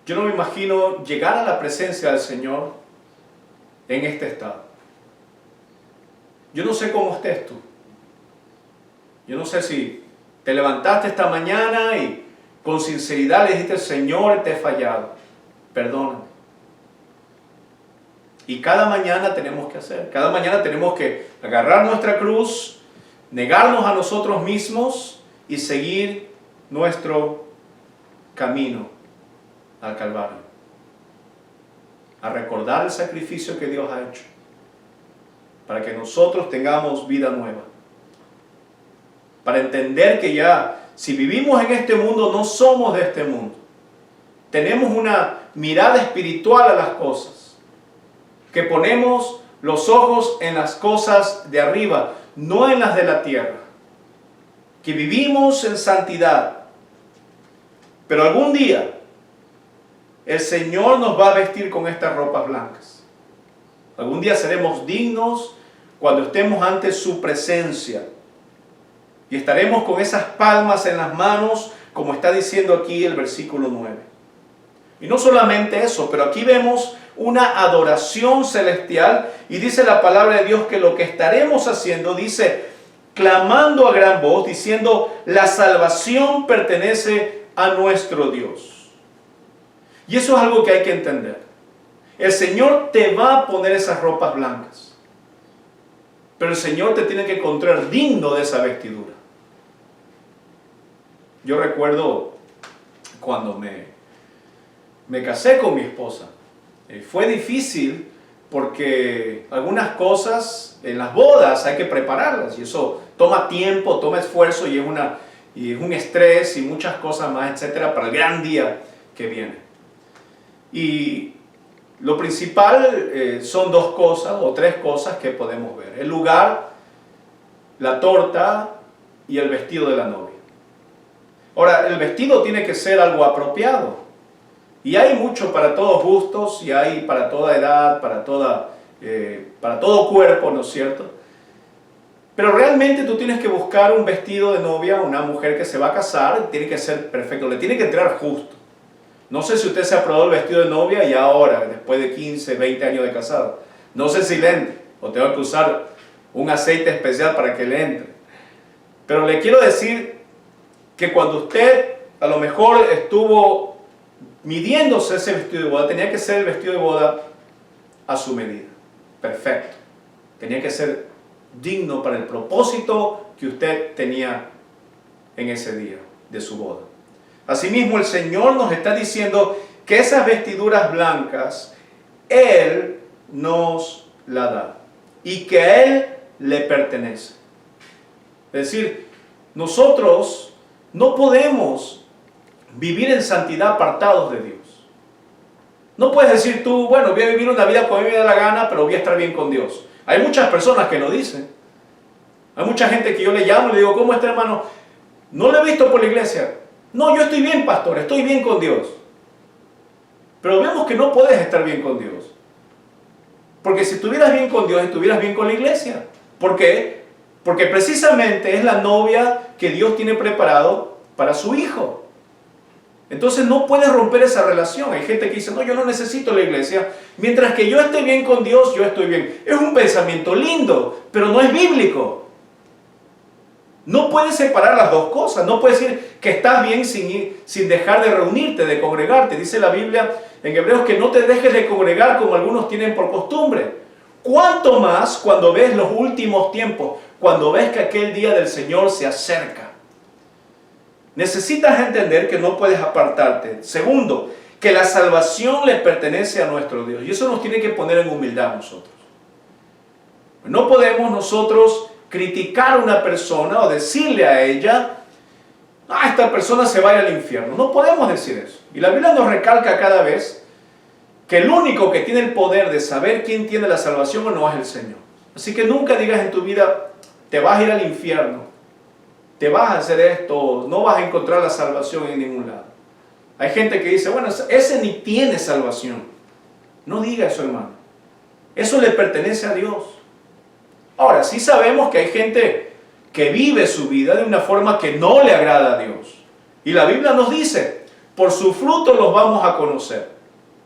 [SPEAKER 1] Yo no me imagino llegar a la presencia del Señor en este estado. Yo no sé cómo estés tú. Yo no sé si te levantaste esta mañana y con sinceridad le dijiste, Señor, te he fallado, perdóname. Y cada mañana tenemos que hacer, cada mañana tenemos que agarrar nuestra cruz, negarnos a nosotros mismos y seguir nuestro camino al Calvario, a recordar el sacrificio que Dios ha hecho, para que nosotros tengamos vida nueva, para entender que ya, si vivimos en este mundo, no somos de este mundo. Tenemos una mirada espiritual a las cosas, que ponemos los ojos en las cosas de arriba, no en las de la tierra, que vivimos en santidad. Pero algún día el Señor nos va a vestir con estas ropas blancas. Algún día seremos dignos cuando estemos ante su presencia. Y estaremos con esas palmas en las manos, como está diciendo aquí el versículo 9. Y no solamente eso, pero aquí vemos una adoración celestial. Y dice la palabra de Dios que lo que estaremos haciendo, dice, clamando a gran voz, diciendo, la salvación pertenece a nuestro Dios. Y eso es algo que hay que entender. El Señor te va a poner esas ropas blancas, pero el Señor te tiene que encontrar digno de esa vestidura. Yo recuerdo cuando me casé con mi esposa. Fue difícil porque algunas cosas en las bodas hay que prepararlas y eso toma tiempo, toma esfuerzo y es un estrés y muchas cosas más, etcétera, para el gran día que viene. Y lo principal son dos cosas o tres cosas que podemos ver: el lugar, la torta y el vestido de la novia. Ahora, el vestido tiene que ser algo apropiado. Y hay mucho para todos gustos, y hay para toda edad, para todo cuerpo, ¿no es cierto? Pero realmente tú tienes que buscar un vestido de novia, una mujer que se va a casar, tiene que ser perfecto, le tiene que entrar justo. No sé si usted se ha probado el vestido de novia y ahora, después de 15, 20 años de casado, no sé si le entre, o tengo que usar un aceite especial para que le entre. Pero le quiero decir que cuando usted a lo mejor estuvo midiéndose ese vestido de boda, tenía que ser el vestido de boda a su medida, perfecto. Tenía que ser digno para el propósito que usted tenía en ese día de su boda. Asimismo, el Señor nos está diciendo que esas vestiduras blancas Él nos la da y que a Él le pertenece. Es decir, nosotros no podemos vivir en santidad apartados de Dios. No puedes decir tú, bueno, voy a vivir una vida como a mí me da la gana, pero voy a estar bien con Dios. Hay muchas personas que lo dicen. Hay mucha gente que yo le llamo y le digo, ¿cómo está, hermano? No lo he visto por la iglesia. No, yo estoy bien, pastor, estoy bien con Dios. Pero vemos que no puedes estar bien con Dios. Porque si estuvieras bien con Dios, estuvieras bien con la iglesia. ¿Por qué? Porque precisamente es la novia que Dios tiene preparado para su hijo. Entonces no puedes romper esa relación. Hay gente que dice, no, yo no necesito la iglesia. Mientras que yo esté bien con Dios, yo estoy bien. Es un pensamiento lindo, pero no es bíblico. No puedes separar las dos cosas. No puedes decir que estás bien sin dejar de reunirte, de congregarte. Dice la Biblia en Hebreos que no te dejes de congregar como algunos tienen por costumbre. ¿Cuánto más cuando ves los últimos tiempos? Cuando ves que aquel día del Señor se acerca. Necesitas entender que no puedes apartarte. Segundo, que la salvación le pertenece a nuestro Dios. Y eso nos tiene que poner en humildad a nosotros. No podemos nosotros criticar a una persona o decirle a ella, esta persona se vaya al infierno. No podemos decir eso. Y la Biblia nos recalca cada vez que el único que tiene el poder de saber quién tiene la salvación o no es el Señor. Así que nunca digas en tu vida, te vas a ir al infierno, te vas a hacer esto, no vas a encontrar la salvación en ningún lado. Hay gente que dice, bueno, ese ni tiene salvación. No diga eso, hermano. Eso le pertenece a Dios. Ahora, sí sabemos que hay gente que vive su vida de una forma que no le agrada a Dios. Y la Biblia nos dice, por su fruto los vamos a conocer.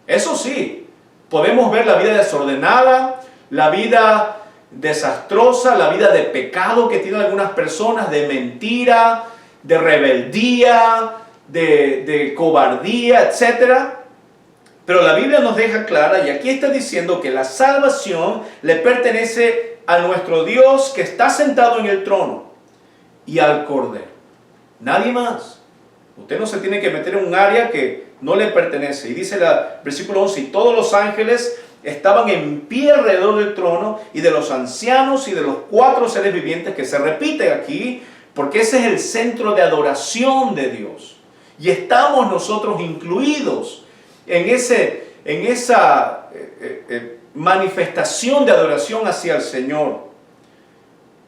[SPEAKER 1] Eso sí, podemos ver la vida desordenada, la vida desastrosa, la vida de pecado que tienen algunas personas, de mentira, de rebeldía, de cobardía, etc. Pero la Biblia nos deja clara, y aquí está diciendo que la salvación le pertenece a nuestro Dios que está sentado en el trono y al Cordero. Nadie más. Usted no se tiene que meter en un área que no le pertenece. Y dice el versículo 11, y todos los ángeles estaban en pie alrededor del trono y de los ancianos y de los 4 seres vivientes, que se repite aquí, porque ese es el centro de adoración de Dios. Y estamos nosotros incluidos en esa manifestación de adoración hacia el Señor.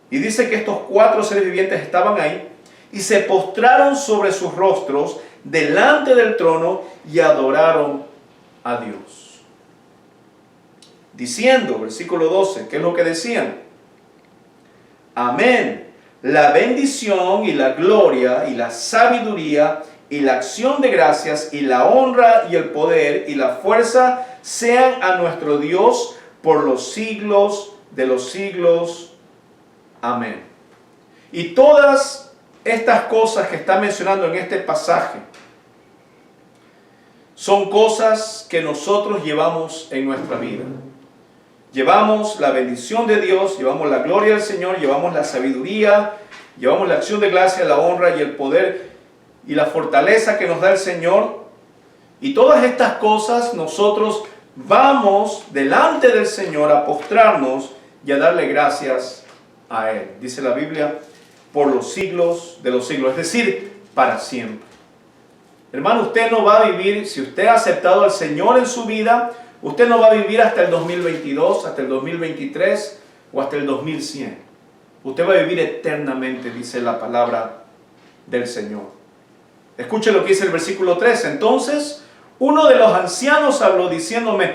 [SPEAKER 1] Y dice que estos 4 seres vivientes estaban ahí y se postraron sobre sus rostros delante del trono y adoraron a Dios. Diciendo, versículo 12, ¿qué es lo que decían? Amén. La bendición y la gloria y la sabiduría y la acción de gracias y la honra y el poder y la fuerza sean a nuestro Dios por los siglos de los siglos. Amén. Y todas estas cosas que está mencionando en este pasaje son cosas que nosotros llevamos en nuestra vida. Llevamos la bendición de Dios, llevamos la gloria del Señor, llevamos la sabiduría, llevamos la acción de gracia, la honra y el poder y la fortaleza que nos da el Señor. Y todas estas cosas nosotros vamos delante del Señor a postrarnos y a darle gracias a Él. Dice la Biblia, por los siglos de los siglos, es decir, para siempre. Hermano, usted no va a vivir, si usted ha aceptado al Señor en su vida, usted no va a vivir hasta el 2022, hasta el 2023 o hasta el 2100. Usted va a vivir eternamente, dice la palabra del Señor. Escuche lo que dice el versículo 3. Entonces, uno de los ancianos habló diciéndome,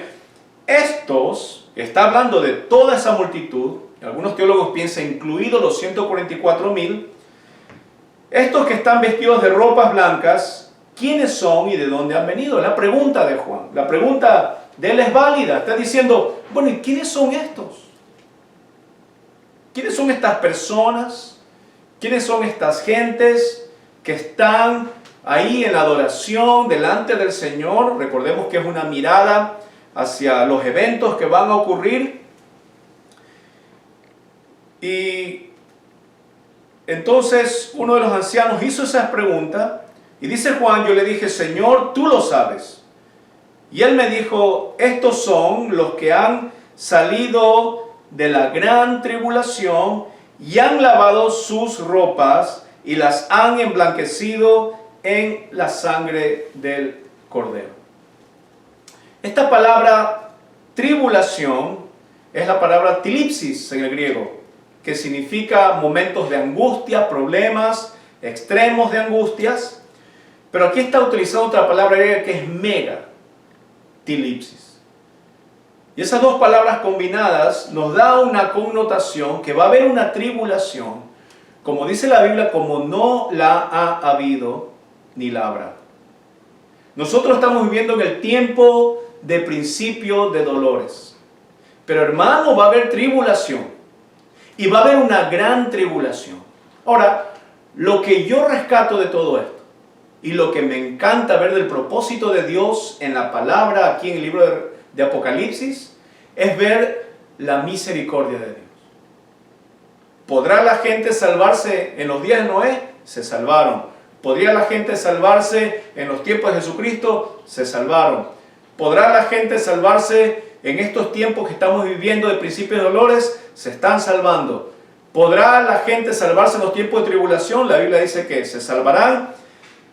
[SPEAKER 1] estos, está hablando de toda esa multitud, algunos teólogos piensan incluidos los 144,000, estos que están vestidos de ropas blancas, ¿quiénes son y de dónde han venido? La pregunta de Juan, la pregunta de él es válida. Está diciendo, bueno, ¿y quiénes son estos? ¿Quiénes son estas personas? ¿Quiénes son estas gentes que están ahí en la adoración delante del Señor? Recordemos que es una mirada hacia los eventos que van a ocurrir. Y entonces uno de los ancianos hizo esa pregunta y dice Juan, yo le dije, Señor, tú lo sabes. Y él me dijo, estos son los que han salido de la gran tribulación y han lavado sus ropas y las han emblanquecido en la sangre del Cordero. Esta palabra tribulación es la palabra tilipsis en el griego, que significa momentos de angustia, problemas, extremos de angustias. Pero aquí está utilizando otra palabra griega que es mega, tilipsis. Y esas dos palabras combinadas nos da una connotación que va a haber una tribulación, como dice la Biblia, como no la ha habido ni la habrá. Nosotros estamos viviendo en el tiempo de principio de dolores. Pero hermano, va a haber tribulación. Y va a haber una gran tribulación. Ahora, lo que yo rescato de todo esto, y lo que me encanta ver del propósito de Dios en la palabra aquí en el libro de Apocalipsis, es ver la misericordia de Dios. ¿Podrá la gente salvarse en los días de Noé? Se salvaron. ¿Podría la gente salvarse en los tiempos de Jesucristo? Se salvaron. ¿Podrá la gente salvarse en estos tiempos que estamos viviendo de principios de dolores, se están salvando. ¿Podrá la gente salvarse en los tiempos de tribulación? La Biblia dice que se salvarán.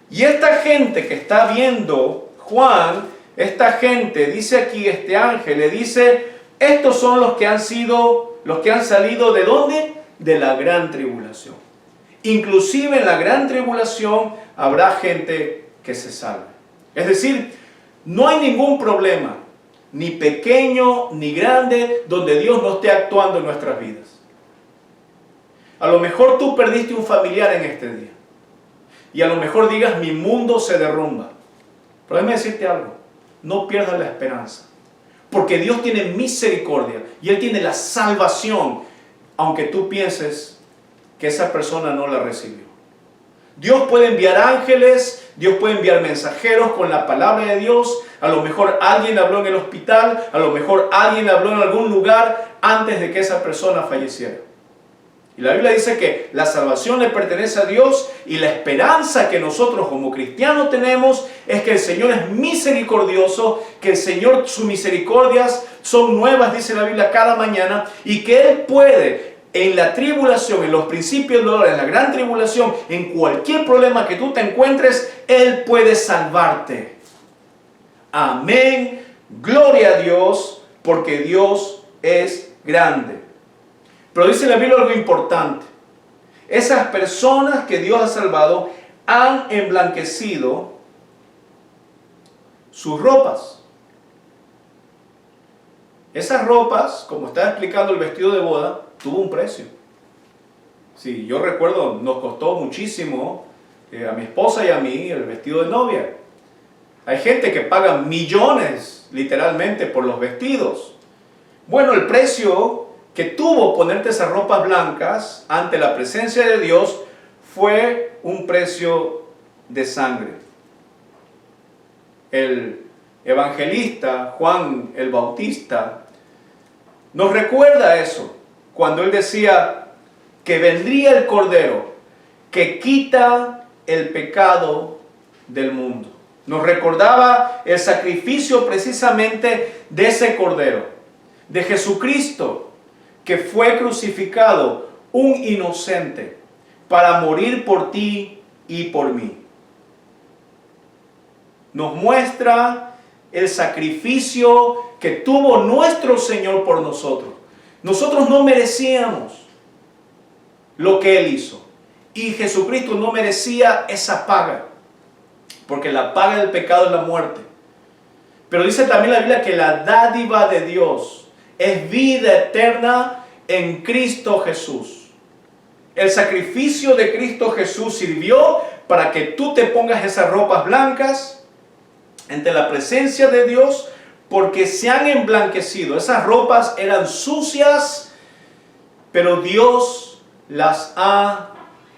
[SPEAKER 1] Y esta gente que está viendo Juan, esta gente, dice aquí este ángel, le dice, estos son los que han salido ¿de dónde? De la gran tribulación. Inclusive en la gran tribulación habrá gente que se salve. Es decir, no hay ningún problema, ni pequeño ni grande, donde Dios no esté actuando en nuestras vidas. A lo mejor tú perdiste un familiar en este día. Y a lo mejor digas, mi mundo se derrumba. Pero déjame decirte algo, no pierdas la esperanza. Porque Dios tiene misericordia y Él tiene la salvación, aunque tú pienses que esa persona no la recibió. Dios puede enviar ángeles, Dios puede enviar mensajeros con la palabra de Dios. A lo mejor alguien habló en el hospital, a lo mejor alguien habló en algún lugar antes de que esa persona falleciera. Y la Biblia dice que la salvación le pertenece a Dios y la esperanza que nosotros como cristianos tenemos es que el Señor es misericordioso, que el Señor, sus misericordias son nuevas, dice la Biblia, cada mañana, y que Él puede en la tribulación, en los principios de dolor, en la gran tribulación, en cualquier problema que tú te encuentres, Él puede salvarte. Amén. Gloria a Dios, porque Dios es grande. Pero dice la Biblia algo importante. Esas personas que Dios ha salvado han emblanquecido sus ropas. Esas ropas, como está explicando el vestido de boda, tuvo un precio. Sí, yo recuerdo, nos costó muchísimo a mi esposa y a mí el vestido de novia. Hay gente que paga millones, literalmente, por los vestidos. Bueno, el precio que tuvo ponerte esas ropas blancas ante la presencia de Dios fue un precio de sangre. El evangelista Juan el Bautista nos recuerda eso cuando él decía que vendría el Cordero que quita el pecado del mundo. Nos recordaba el sacrificio precisamente de ese Cordero, de Jesucristo, que fue crucificado, un inocente, para morir por ti y por mí. Nos muestra el sacrificio que tuvo nuestro Señor por nosotros. Nosotros no merecíamos lo que Él hizo. Y Jesucristo no merecía esa paga, porque la paga del pecado es la muerte. Pero dice también la Biblia que la dádiva de Dios es vida eterna en Cristo Jesús. El sacrificio de Cristo Jesús sirvió para que tú te pongas esas ropas blancas ante la presencia de Dios, porque se han emblanquecido. Esas ropas eran sucias, pero Dios las ha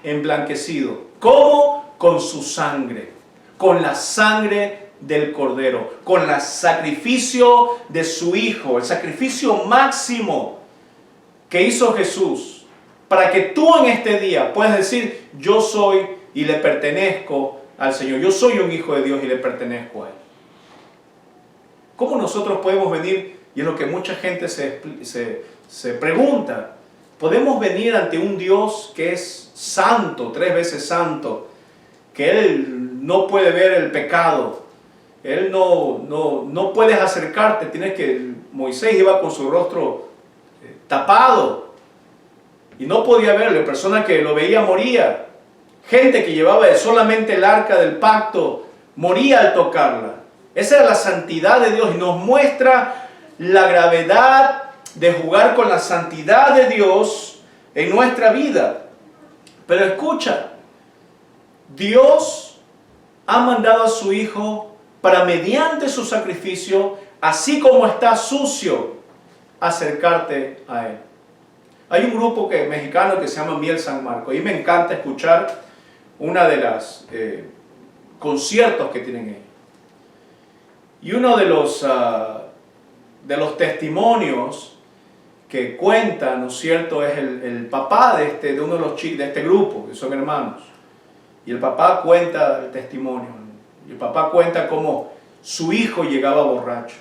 [SPEAKER 1] emblanquecido. ¿Cómo? Con su sangre, con la sangre del Cordero, con el sacrificio de su Hijo, el sacrificio máximo que hizo Jesús, para que tú en este día puedas decir, yo soy y le pertenezco al Señor, yo soy un hijo de Dios y le pertenezco a Él. ¿Cómo nosotros podemos venir? Y es lo que mucha gente se pregunta. ¿Podemos venir ante un Dios que es santo, 3 veces santo, que Él no puede ver el pecado? Él no puedes acercarte, Moisés iba con su rostro tapado y no podía verlo, persona que lo veía moría, gente que llevaba solamente el arca del pacto moría al tocarla. Esa era la santidad de Dios y nos muestra la gravedad de jugar con la santidad de Dios en nuestra vida. Pero escucha, Dios ha mandado a su Hijo para mediante su sacrificio, así como está sucio, acercarte a Él. Hay un grupo mexicano que se llama Miel San Marco y me encanta escuchar una de las conciertos que tienen ellos. Y uno de los testimonios que cuenta, ¿no es cierto?, es el papá de uno de los chicos de este grupo, que son hermanos. Y el papá cuenta el testimonio. Y el papá cuenta cómo su hijo llegaba borracho.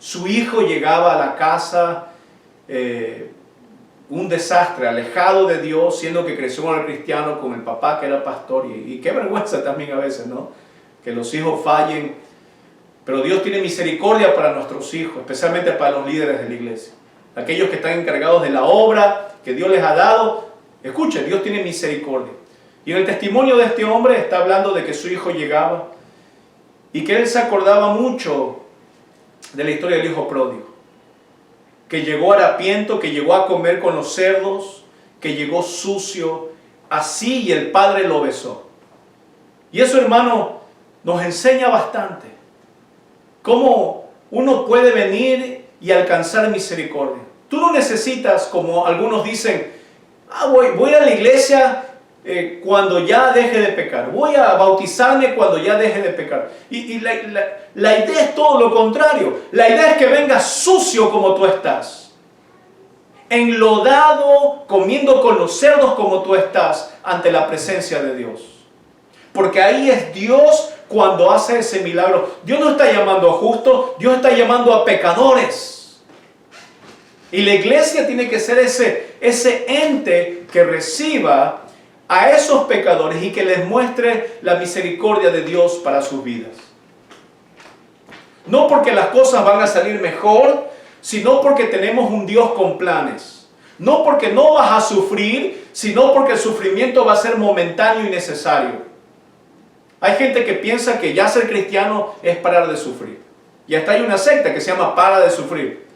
[SPEAKER 1] su hijo llegaba a la casa un desastre, alejado de Dios, siendo que creció con el cristiano, con el papá que era pastor, y qué vergüenza también a veces, ¿no? Que los hijos fallen, pero Dios tiene misericordia para nuestros hijos, especialmente para los líderes de la iglesia, aquellos que están encargados de la obra que Dios les ha dado. Escuchen, Dios tiene misericordia. Y en el testimonio de este hombre está hablando de que su hijo llegaba y que él se acordaba mucho de la historia del hijo pródigo, que llegó harapiento, que llegó a comer con los cerdos, que llegó sucio, así, y el padre lo besó. Y eso, hermano, nos enseña bastante cómo uno puede venir y alcanzar misericordia. Tú no necesitas, como algunos dicen, voy a la iglesia cuando ya deje de pecar, voy a bautizarme cuando ya deje de pecar. Y la idea es todo lo contrario. La idea es que vengas sucio como tú estás, enlodado, comiendo con los cerdos como tú estás, ante la presencia de Dios. Porque ahí es Dios cuando hace ese milagro. Dios no está llamando a justos, Dios está llamando a pecadores. Y la iglesia tiene que ser ese ente que reciba a esos pecadores y que les muestre la misericordia de Dios para sus vidas. No porque las cosas van a salir mejor, sino porque tenemos un Dios con planes. No porque no vas a sufrir, sino porque el sufrimiento va a ser momentáneo y necesario. Hay gente que piensa que ya ser cristiano es parar de sufrir. Y hasta hay una secta que se llama Para de Sufrir.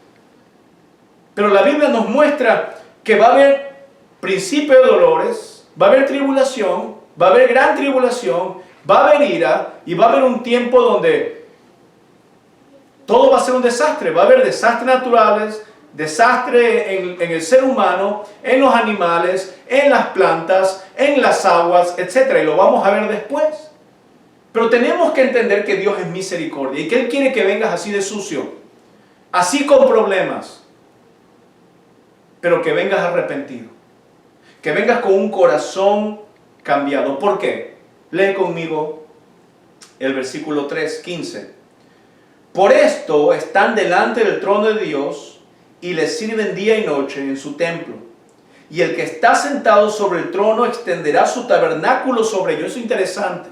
[SPEAKER 1] Pero la Biblia nos muestra que va a haber principio de dolores, va a haber tribulación, va a haber gran tribulación, va a haber ira y va a haber un tiempo donde todo va a ser un desastre. Va a haber desastres naturales, desastre en el ser humano, en los animales, en las plantas, en las aguas, etc. Y lo vamos a ver después. Pero tenemos que entender que Dios es misericordia y que Él quiere que vengas así de sucio, así con problemas, pero que vengas arrepentido, que vengas con un corazón cambiado. ¿Por qué? Lee conmigo el versículo 3:15. Por esto están delante del trono de Dios y le sirven día y noche en su templo. Y el que está sentado sobre el trono extenderá su tabernáculo sobre ellos. Eso es interesante.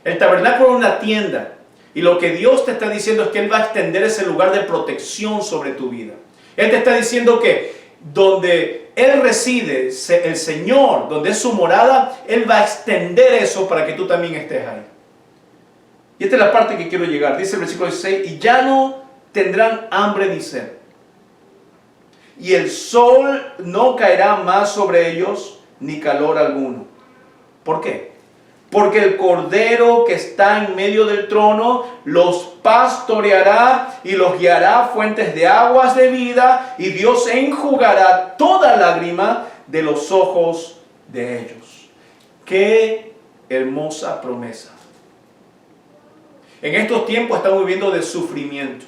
[SPEAKER 1] El tabernáculo es una tienda. Y lo que Dios te está diciendo es que Él va a extender ese lugar de protección sobre tu vida. Él te está diciendo que donde Él reside, el Señor, donde es su morada, Él va a extender eso para que tú también estés ahí. Y esta es la parte que quiero llegar. Dice el versículo 16, y ya no tendrán hambre ni sed. Y el sol no caerá más sobre ellos, ni calor alguno. ¿Por qué? Porque el Cordero que está en medio del trono los pastoreará y los guiará a fuentes de aguas de vida, y Dios enjugará toda lágrima de los ojos de ellos. ¡Qué hermosa promesa! En estos tiempos estamos viviendo de sufrimiento.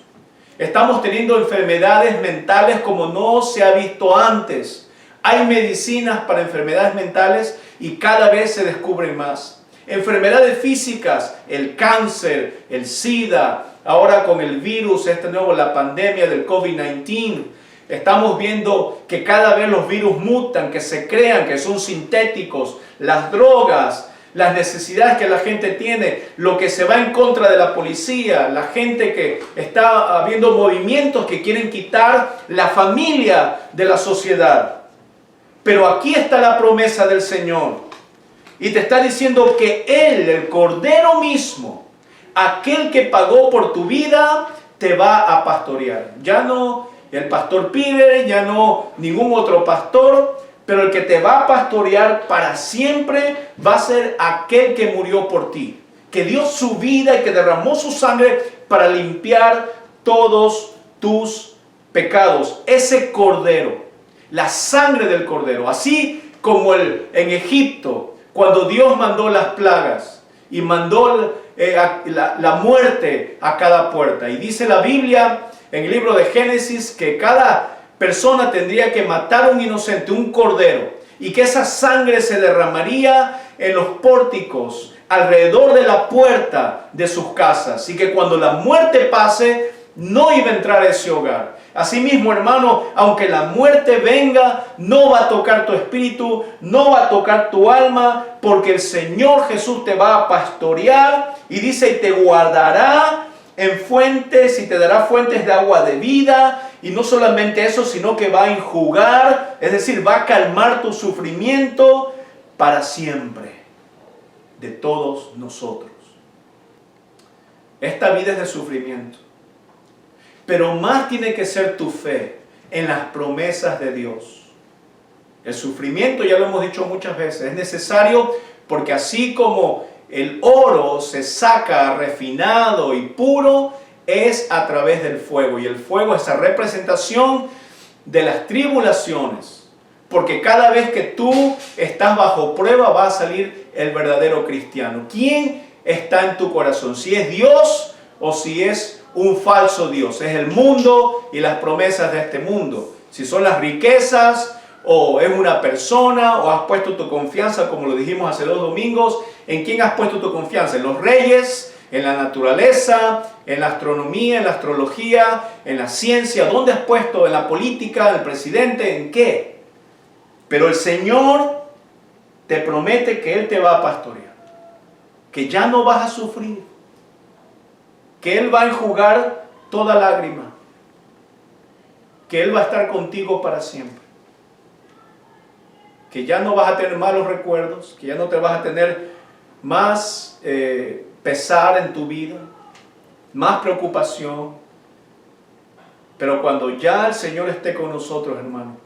[SPEAKER 1] Estamos teniendo enfermedades mentales como no se ha visto antes. Hay medicinas para enfermedades mentales y cada vez se descubren más. Enfermedades físicas, el cáncer, el SIDA, ahora con el virus, la pandemia del COVID-19. Estamos viendo que cada vez los virus mutan, que se crean, que son sintéticos, las drogas, las necesidades que la gente tiene, lo que se va en contra de la policía, la gente que está habiendo movimientos que quieren quitar la familia de la sociedad. Pero aquí está la promesa del Señor. Y te está diciendo que Él, el Cordero mismo, aquel que pagó por tu vida, te va a pastorear. Ya no el pastor Peter, ya no ningún otro pastor, pero el que te va a pastorear para siempre va a ser aquel que murió por ti, que dio su vida y que derramó su sangre para limpiar todos tus pecados. Ese Cordero, la sangre del Cordero, así como en Egipto, cuando Dios mandó las plagas y mandó la muerte a cada puerta. Y dice la Biblia en el libro de Génesis que cada persona tendría que matar a un inocente, un cordero, y que esa sangre se derramaría en los pórticos alrededor de la puerta de sus casas. Y que cuando la muerte pase, no iba a entrar a ese hogar. Asimismo, hermano, aunque la muerte venga, no va a tocar tu espíritu, no va a tocar tu alma, porque el Señor Jesús te va a pastorear y dice, y te guardará en fuentes y te dará fuentes de agua de vida. Y no solamente eso, sino que va a enjugar, es decir, va a calmar tu sufrimiento para siempre de todos nosotros. Esta vida es de sufrimiento, pero más tiene que ser tu fe en las promesas de Dios. El sufrimiento, ya lo hemos dicho muchas veces, es necesario porque así como el oro se saca refinado y puro, es a través del fuego. Y el fuego es la representación de las tribulaciones. Porque cada vez que tú estás bajo prueba va a salir el verdadero cristiano. ¿Quién está en tu corazón? Si es Dios o si es un falso Dios. Es el mundo y las promesas de este mundo. Si son las riquezas o es una persona o has puesto tu confianza, como lo dijimos hace 2 domingos, ¿en quién has puesto tu confianza? ¿En los reyes? ¿En la naturaleza? ¿En la astronomía? ¿En la astrología? ¿En la ciencia? ¿Dónde has puesto? ¿En la política? ¿En el presidente? ¿En qué? Pero el Señor te promete que Él te va a pastorear, que ya no vas a sufrir, que Él va a enjugar toda lágrima, que Él va a estar contigo para siempre, que ya no vas a tener malos recuerdos, que ya no te vas a tener más pesar en tu vida, más preocupación. Pero cuando ya el Señor esté con nosotros, hermano,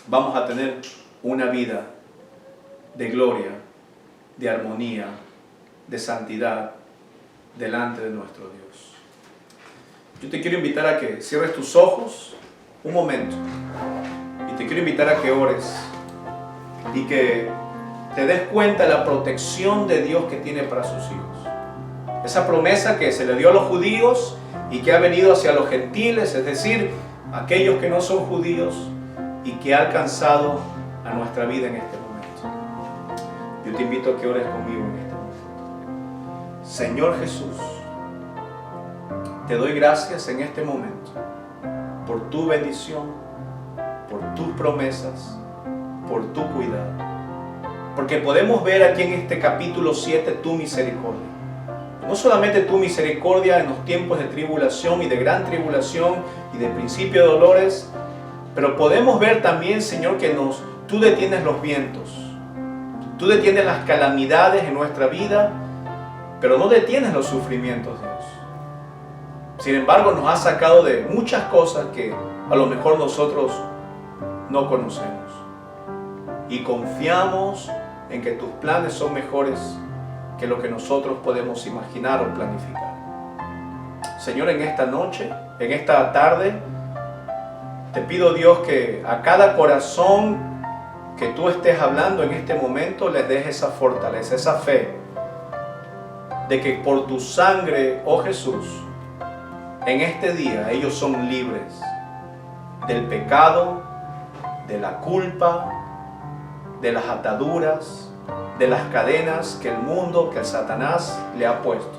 [SPEAKER 1] vamos a tener una vida de gloria, de armonía, de santidad delante de nuestro Dios. Yo te quiero invitar a que cierres tus ojos un momento y te quiero invitar a que ores y que te des cuenta de la protección de Dios que tiene para sus hijos. Esa promesa que se le dio a los judíos y que ha venido hacia los gentiles, es decir, aquellos que no son judíos, y que ha alcanzado a nuestra vida en este momento. Yo te invito a que ores conmigo en este momento. Señor Jesús, te doy gracias en este momento por tu bendición, por tus promesas, por tu cuidado. Porque podemos ver aquí en este capítulo 7 tu misericordia. No solamente tu misericordia en los tiempos de tribulación y de gran tribulación y de principio de dolores, pero podemos ver también, Señor, que tú detienes los vientos, tú detienes las calamidades en nuestra vida, pero no detienes los sufrimientos, Dios. Sin embargo, nos has sacado de muchas cosas que a lo mejor nosotros no conocemos. Y confiamos en que tus planes son mejores que lo que nosotros podemos imaginar o planificar. Señor, en esta noche, en esta tarde, te pido, Dios, que a cada corazón que tú estés hablando en este momento les des esa fortaleza, esa fe, de que por tu sangre, oh Jesús, en este día ellos son libres del pecado, de la culpa, de las ataduras, de las cadenas que el mundo, que el Satanás le ha puesto.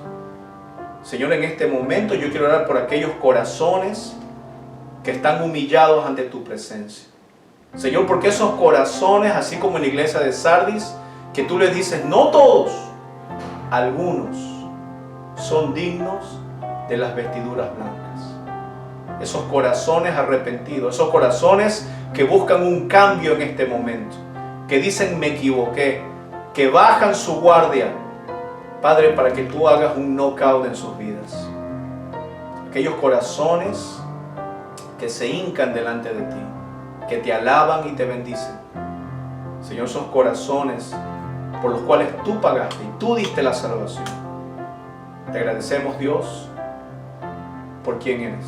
[SPEAKER 1] Señor, en este momento yo quiero orar por aquellos corazones que están humillados ante tu presencia. Señor, porque esos corazones, así como en la iglesia de Sardis, que tú les dices, no todos, algunos son dignos de las vestiduras blancas. Esos corazones arrepentidos, esos corazones que buscan un cambio en este momento, que dicen me equivoqué, que bajan su guardia, Padre, para que tú hagas un knockout en sus vidas. Aquellos corazones que se hincan delante de ti, que te alaban y te bendicen. Señor, esos corazones por los cuales tú pagaste y tú diste la salvación. Te agradecemos, Dios, por quien eres,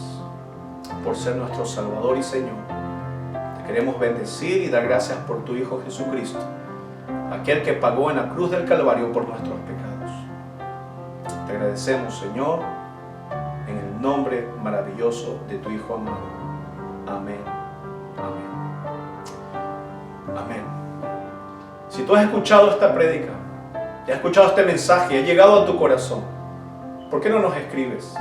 [SPEAKER 1] por ser nuestro Salvador y Señor. Te queremos bendecir y dar gracias por tu Hijo Jesucristo, aquel que pagó en la cruz del Calvario por nuestros pecados. Te agradecemos, Señor, en el nombre maravilloso de tu Hijo amado. Amén. Amén. Amén. Si tú has escuchado esta prédica, y has escuchado este mensaje, ha llegado a tu corazón, ¿por qué no nos escribes?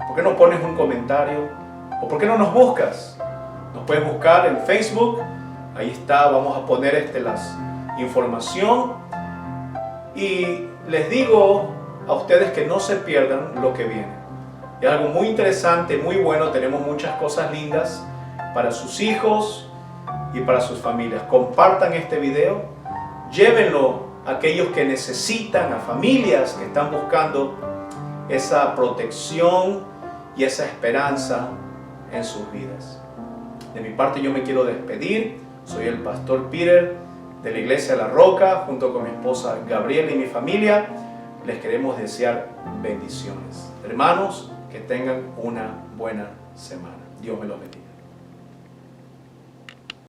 [SPEAKER 1] ¿Por qué qué no pones un comentario? ¿O por qué no nos buscas? Nos puedes buscar en Facebook, ahí está, vamos a poner la información. Y les digo a ustedes que no se pierdan lo que viene. Es algo muy interesante, muy bueno, tenemos muchas cosas lindas para sus hijos y para sus familias. Compartan este video, llévenlo a aquellos que necesitan, a familias que están buscando esa protección y esa esperanza en sus vidas. De mi parte yo me quiero despedir, soy el pastor Peter de la Iglesia La Roca, junto con mi esposa Gabriela y mi familia, les queremos desear bendiciones. Hermanos, que tengan una buena semana. Dios me los bendiga.